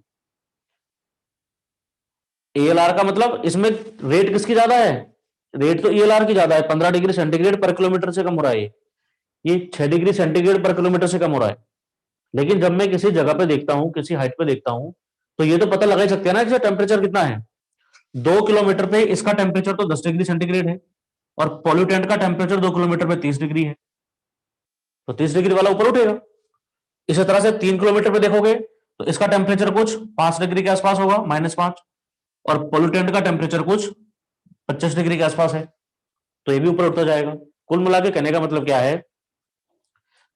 एएलआर का मतलब इसमें रेट किसकी ज्यादा है, रेट तो ईएलआर की ज्यादा है, 15 डिग्री सेंटीग्रेड पर किलोमीटर से कम हो रहा है ये 6 डिग्री सेंटीग्रेड पर किलोमीटर से कम हो रहा है। लेकिन जब मैं किसी जगह पे देखता हूं, किसी हाइट पे देखता हूं, तो ये तो पता लगा ही सकते हैं ना कि टेम्परेचर कितना है। 2 किलोमीटर पे इसका टेम्परेचर तो 10 डिग्री सेंटीग्रेड है, और पॉल्यूटेंट का टेम्परेचर 2 किलोमीटर पे 30 डिग्री है, तो 30 डिग्री वाला ऊपर उठेगा। इसी तरह से 3 किलोमीटर पे देखोगे तो इसका टेम्परेचर कुछ 5 डिग्री के आसपास होगा, -5, और पोल्यूटेंट का टेम्परेचर कुछ 25 डिग्री के आसपास है, तो ये भी ऊपर उठता जाएगा। कुल मिला के कहने का मतलब क्या है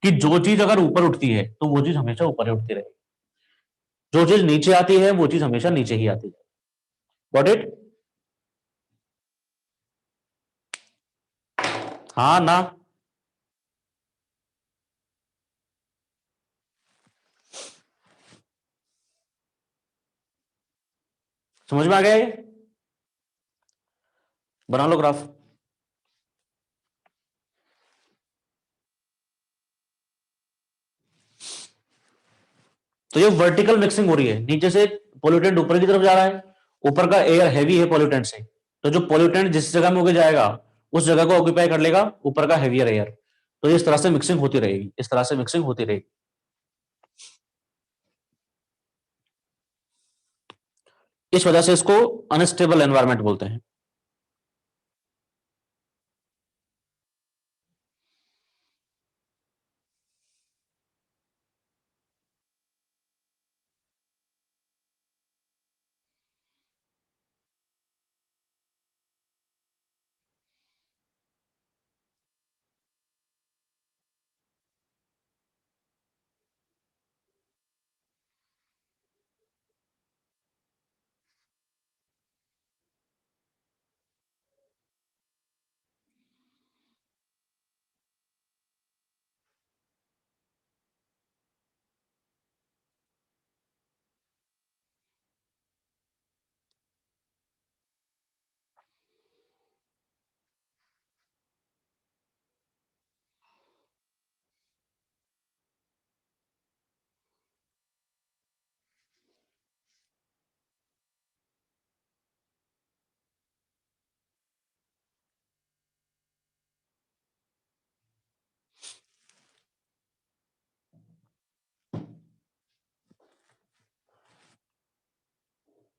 कि जो चीज अगर ऊपर उठती है तो वो चीज हमेशा ऊपर ही उठती रहेगी, जो चीज नीचे आती है वो चीज हमेशा नीचे ही आती है। Got it? हाँ ना? समझ में आ गया ये? बना लो ग्राफ। तो ये वर्टिकल मिक्सिंग हो रही है, नीचे से पोल्यूटेंट ऊपर की तरफ जा रहा है, ऊपर का एयर हैवी है पोल्यूटेंट से, तो जो पोल्यूटेंट जिस जगह में होके जाएगा उस जगह को ऑक्यूपाई कर लेगा ऊपर का हैवियर एयर। तो इस तरह से मिक्सिंग होती रहेगी, इस तरह से मिक्सिंग होती रहेगी। इस वजह से इसको अनस्टेबल एनवायरमेंट बोलते हैं।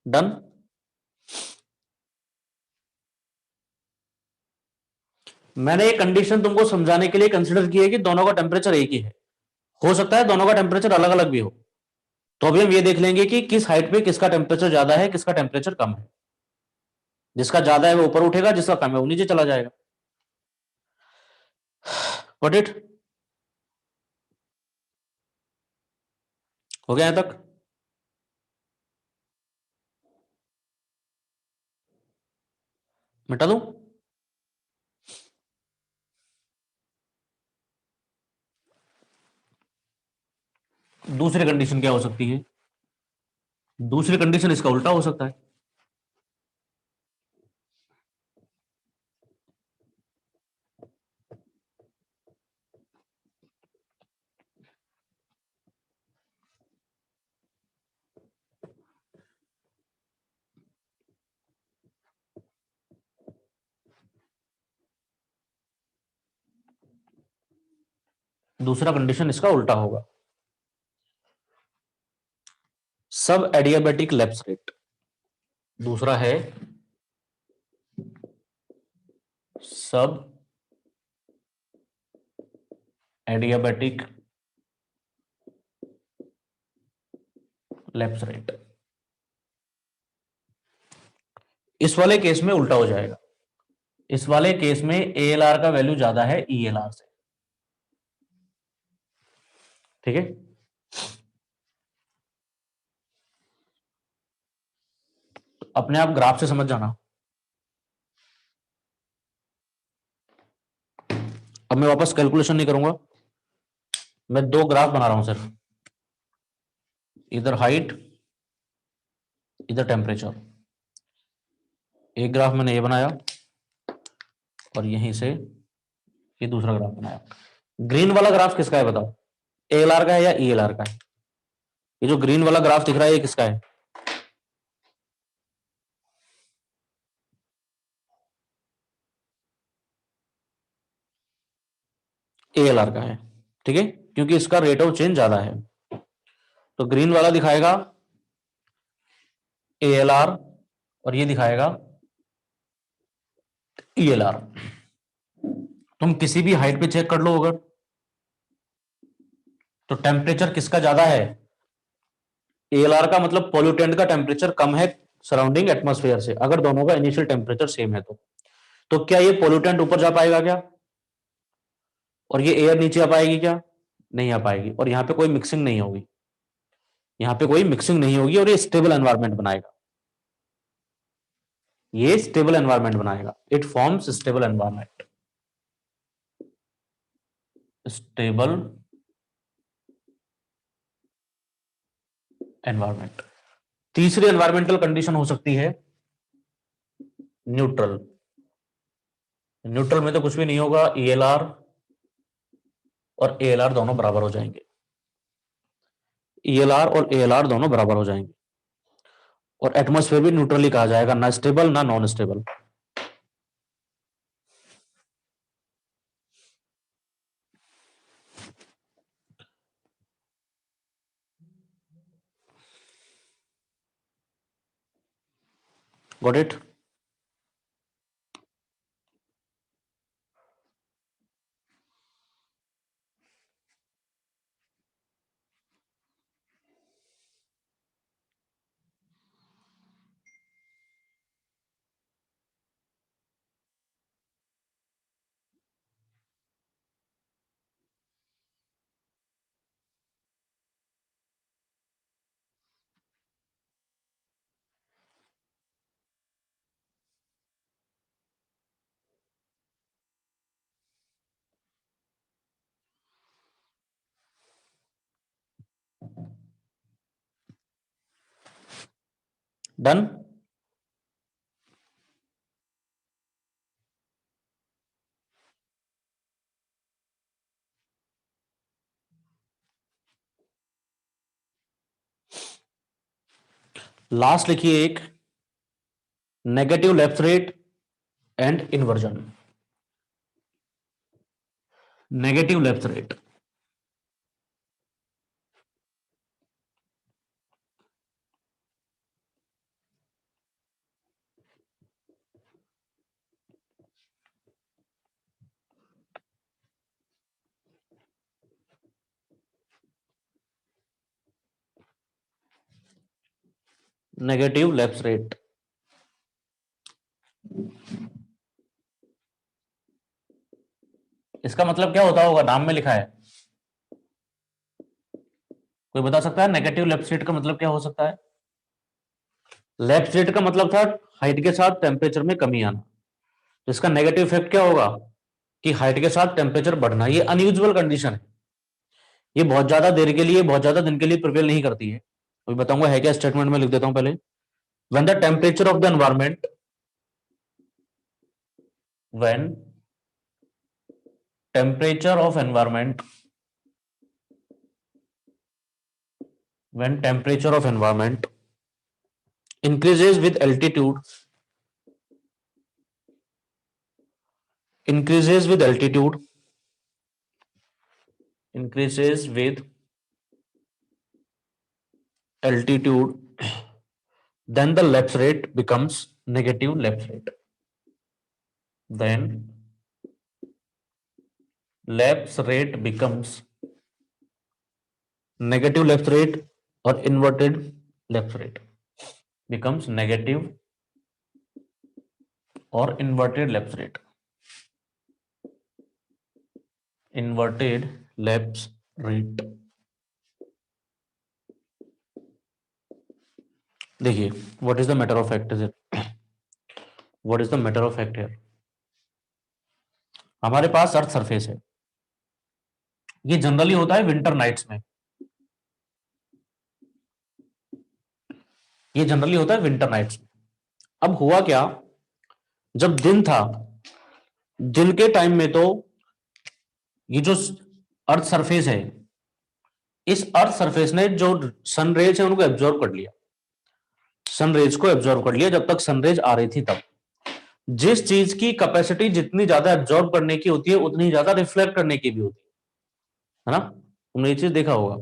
डन? मैंने ये कंडीशन तुमको समझाने के लिए कंसिडर की है कि दोनों का टेम्परेचर एक ही है। हो सकता है दोनों का टेम्परेचर अलग अलग भी हो, तो अभी हम ये देख लेंगे कि किस हाइट पे किसका टेम्परेचर ज्यादा है, किसका टेम्परेचर कम है। जिसका ज्यादा है वो ऊपर उठेगा, जिसका कम है वो नीचे चला जाएगा। What it? हो गया यहां तक? मिटा दूं? दूसरी कंडीशन क्या हो सकती है? दूसरी कंडीशन इसका उल्टा हो सकता है। दूसरा कंडीशन इसका उल्टा होगा। सब एडियाबेटिक लैप्स रेट। दूसरा है सब एडियाबेटिक लैप्स रेट। इस वाले केस में उल्टा हो जाएगा। इस वाले केस में एएलआर का वैल्यू ज्यादा है ईएलआर से। ठीक है? तो अपने आप ग्राफ से समझ जाना। अब मैं वापस कैलकुलेशन नहीं करूंगा, मैं दो ग्राफ बना रहा हूं सिर्फ, इधर हाइट, इधर टेम्परेचर। एक ग्राफ मैंने ये बनाया और यहीं से ये दूसरा ग्राफ बनाया। ग्रीन वाला ग्राफ किसका है बताओ? एएलआर का है या ईएलआर का है? ये जो ग्रीन वाला ग्राफ दिख रहा है ये किसका है? ALR का है, ठीक है, क्योंकि इसका रेट ऑफ चेंज ज्यादा है। तो ग्रीन वाला दिखाएगा ALR और ये दिखाएगा ELR। तुम किसी भी हाइट पे चेक कर लो अगर, तो टेम्परेचर किसका ज्यादा है? ALR का मतलब पोल्यूटेंट का टेम्परेचर कम है सराउंडिंग एटमॉस्फेयर से, अगर दोनों का इनिशियल टेम्परेचर सेम है तो क्या ये पोल्यूटेंट ऊपर जा पाएगा क्या? और ये एयर नीचे आ पाएगी क्या? नहीं आ पाएगी। और यहां पे कोई मिक्सिंग नहीं होगी, यहां पे कोई मिक्सिंग नहीं होगी, और ये स्टेबल एनवायरमेंट बनाएगा, ये स्टेबल एनवायरमेंट बनाएगा। It forms stable environment, stable environment. तीसरी एनवायरमेंटल कंडीशन हो सकती है न्यूट्रल। न्यूट्रल में तो कुछ भी नहीं होगा, ELR और ALR दोनों बराबर हो जाएंगे, ELR और ALR दोनों बराबर हो जाएंगे, और एटमॉस्फेयर भी न्यूट्रली कहा जाएगा, ना स्टेबल ना non stable. Got it? Done? Last लिखिए एक, negative left rate and inversion. Negative left rate, negative left rate. इसका मतलब क्या होता होगा? नाम में लिखा है, कोई बता सकता है नेगेटिव लेफ्ट रेट का मतलब क्या हो सकता है? लेफ्ट रेट का मतलब था हाइट के साथ टेम्परेचर में कमी आना, तो इसका नेगेटिव इफेक्ट क्या होगा कि हाइट के साथ टेम्परेचर बढ़ना। ये अनयूजुअल कंडीशन है, ये बहुत ज्यादा देर के लिए, बहुत ज्यादा दिन के लिए प्रिवेल नहीं करती है। अभी बताऊंगा है क्या, स्टेटमेंट में लिख देता हूं पहले। When the temperature of the environment, when temperature of environment, when temperature of environment increases with altitude, increases with altitude, increases with altitude, then the lapse rate becomes negative lapse rate. Then lapse rate becomes negative lapse rate, or inverted lapse rate becomes negative or inverted lapse rate. Inverted lapse rate. देखिए, what is the matter of fact is it? What is the matter of fact here? हमारे पास earth surface है, ये generally होता है winter nights में, ये generally होता है विंटर नाइट्स में। अब हुआ क्या, जब दिन था, दिन के टाइम में तो ये जो अर्थ सरफेस है, इस अर्थ सरफेस ने जो सन रेज है उनको एब्जॉर्ब कर लिया, सन रेज को एब्जॉर्ब कर लिया। जब तक सन रेज आ रही थी तब, जिस चीज की कैपेसिटी जितनी ज्यादा एब्जॉर्ब करने की होती है उतनी ज्यादा रिफ्लेक्ट करने की भी होती है। है ना? तुमने ये चीज देखा होगा,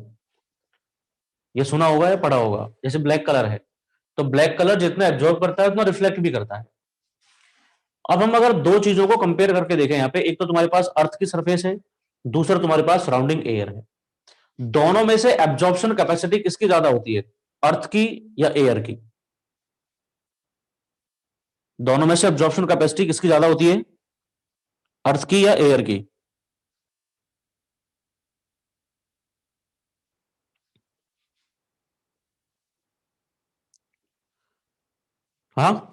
ये सुना होगा या पढ़ा होगा। जैसे ब्लैक कलर है, तो ब्लैक कलर जितना एब्जॉर्ब करता है उतना रिफ्लेक्ट भी करता है। अब हम अगर दो चीजों को कंपेयर करके देखें यहाँ पे, एक तो तुम्हारे पास अर्थ की सरफेस है, दूसरा तुम्हारे पास सराउंडिंग एयर है। दोनों में से एब्जॉर्प्शन कैपेसिटी किसकी ज्यादा होती है, अर्थ की या एयर की? दोनों में से एब्जॉर्प्शन कैपेसिटी किसकी ज्यादा होती है, अर्थ की या एयर की? हाँ,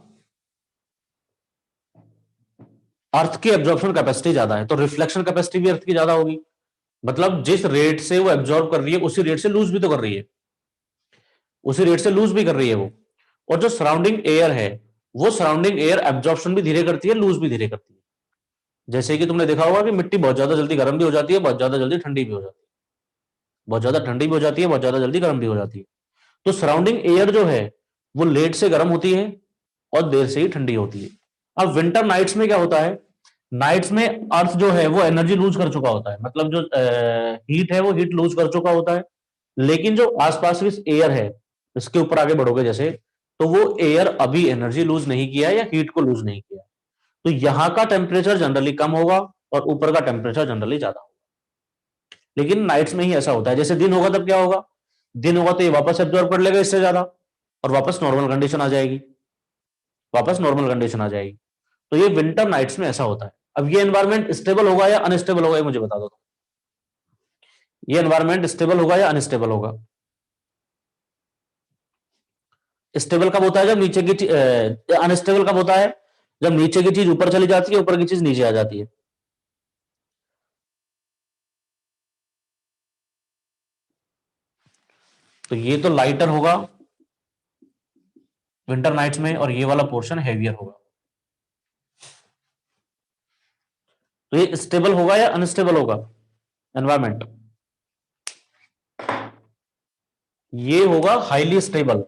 अर्थ की एब्जॉर्प्शन कैपेसिटी ज्यादा है, तो रिफ्लेक्शन कैपेसिटी भी अर्थ की ज्यादा होगी। मतलब जिस रेट से वो एब्जॉर्ब कर रही है उसी रेट से लूज भी तो कर रही है, उसी रेट से लूज भी कर रही है वो। और जो सराउंडिंग एयर है, वो सराउंडिंग एयर एब्जॉर्प्शन भी धीरे करती है, लूज भी धीरे करती है। जैसे कि तुमने देखा होगा कि मिट्टी बहुत ज्यादा जल्दी गर्म भी हो जाती है, बहुत ज्यादा जल्दी ठंडी भी हो जाती है, बहुत ज्यादा ठंडी भी हो जाती है, बहुत ज्यादा जल्दी गर्म भी हो जाती है। तो सराउंडिंग एयर जो है वो लेट से गर्म होती है और देर से ही ठंडी होती है। अब विंटर नाइट्स में क्या होता है, नाइट्स में अर्थ जो है वो एनर्जी लूज कर चुका होता है, मतलब जो हीट है वो हीट लूज कर चुका होता है। लेकिन जो आसपास की एयर है, इसके ऊपर आगे बढ़ोगे जैसे, तो वो एयर अभी एनर्जी लूज नहीं किया या हीट को लूज नहीं किया। तो यहां का टेम्परेचर जनरली कम होगा और ऊपर का टेम्परेचर जनरली ज्यादा होगा। लेकिन नाइट्स में ही ऐसा होता है, जैसे दिन होगा तब क्या होगा, दिन होगा तो ये वापस एब्जॉर्ब कर लेगा इससे ज्यादा, और वापस नॉर्मल कंडीशन आ जाएगी, वापस नॉर्मल कंडीशन आ जाएगी। तो ये विंटर नाइट्स में ऐसा होता है। अब ये एनवायरमेंट स्टेबल होगा या अनस्टेबल होगा, ये मुझे बता दो। ये एनवायरमेंट स्टेबल होगा या अनस्टेबल होगा? स्टेबल कब होता है, जब नीचे की, अनस्टेबल कब होता है, जब नीचे की चीज ऊपर चली जाती है, ऊपर की चीज नीचे आ जाती है। तो ये तो लाइटर होगा विंटर नाइट्स में, और ये वाला पोर्शन हैवियर होगा। तो ये स्टेबल होगा या अनस्टेबल होगा एनवायरमेंट? ये होगा highly stable.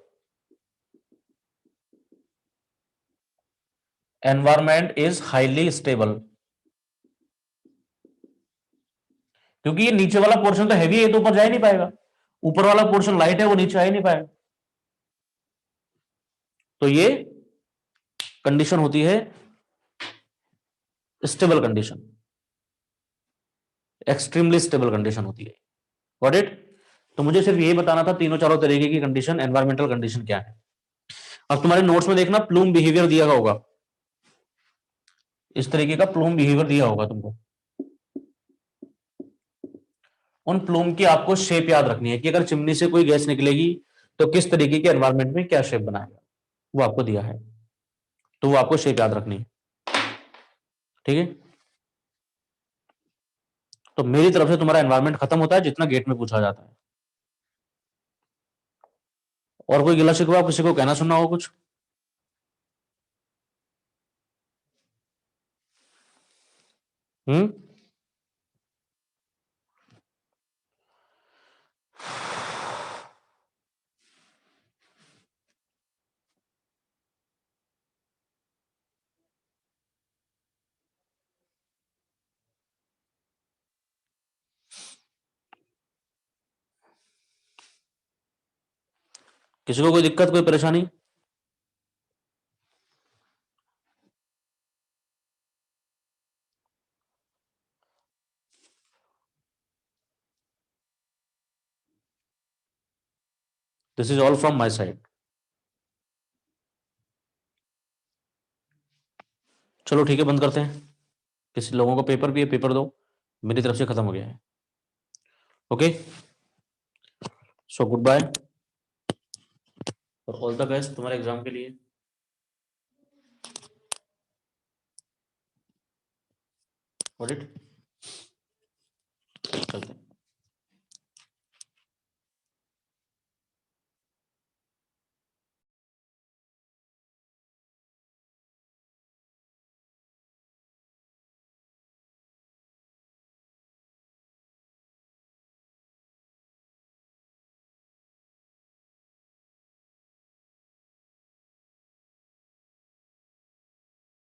Environment is highly stable, क्योंकि ये नीचे वाला पोर्शन तो हैवी है, ये तो ऊपर जा ही नहीं पाएगा। ऊपर वाला पोर्शन लाइट है, वो नीचे आ ही नहीं पाएगा। तो ये कंडीशन होती है stable condition, extremely stable condition होती है। Got it? तो मुझे सिर्फ यही बताना था, तीनों चारों तरीके की कंडीशन, एनवायरमेंटल कंडीशन क्या है। अब तुम्हारे नोट्स में देखना प्लूम बिहेवियर दिया होगा, इस तरीके का प्लूम बिहेवियर दिया होगा तुमको। उन प्लूम की आपको शेप याद रखनी है कि अगर चिमनी से कोई गैस निकलेगी तो किस तरीके के एनवायरमेंट में क्या शेप बनाएगा, वो आपको दिया है। तो वो आपको शेप याद रखनी है, ठीक है? तो मेरी तरफ से तुम्हारा एनवायरमेंट खत्म होता है जितना गेट में पूछा जाता है। और कोई गिला शिकवा किसी को कहना सुनना हो कुछ? हम्म। किसी को कोई दिक्कत, कोई परेशानी? This is all from my side. चलो ठीक है, बंद करते हैं। किसी लोगों को पेपर भी है, पेपर दो। मेरी तरफ से खत्म हो गया है। ओके, सो गुड बाय और ऑल द बेस्ट तुम्हारे एग्जाम के लिए। Got it? चलते हैं।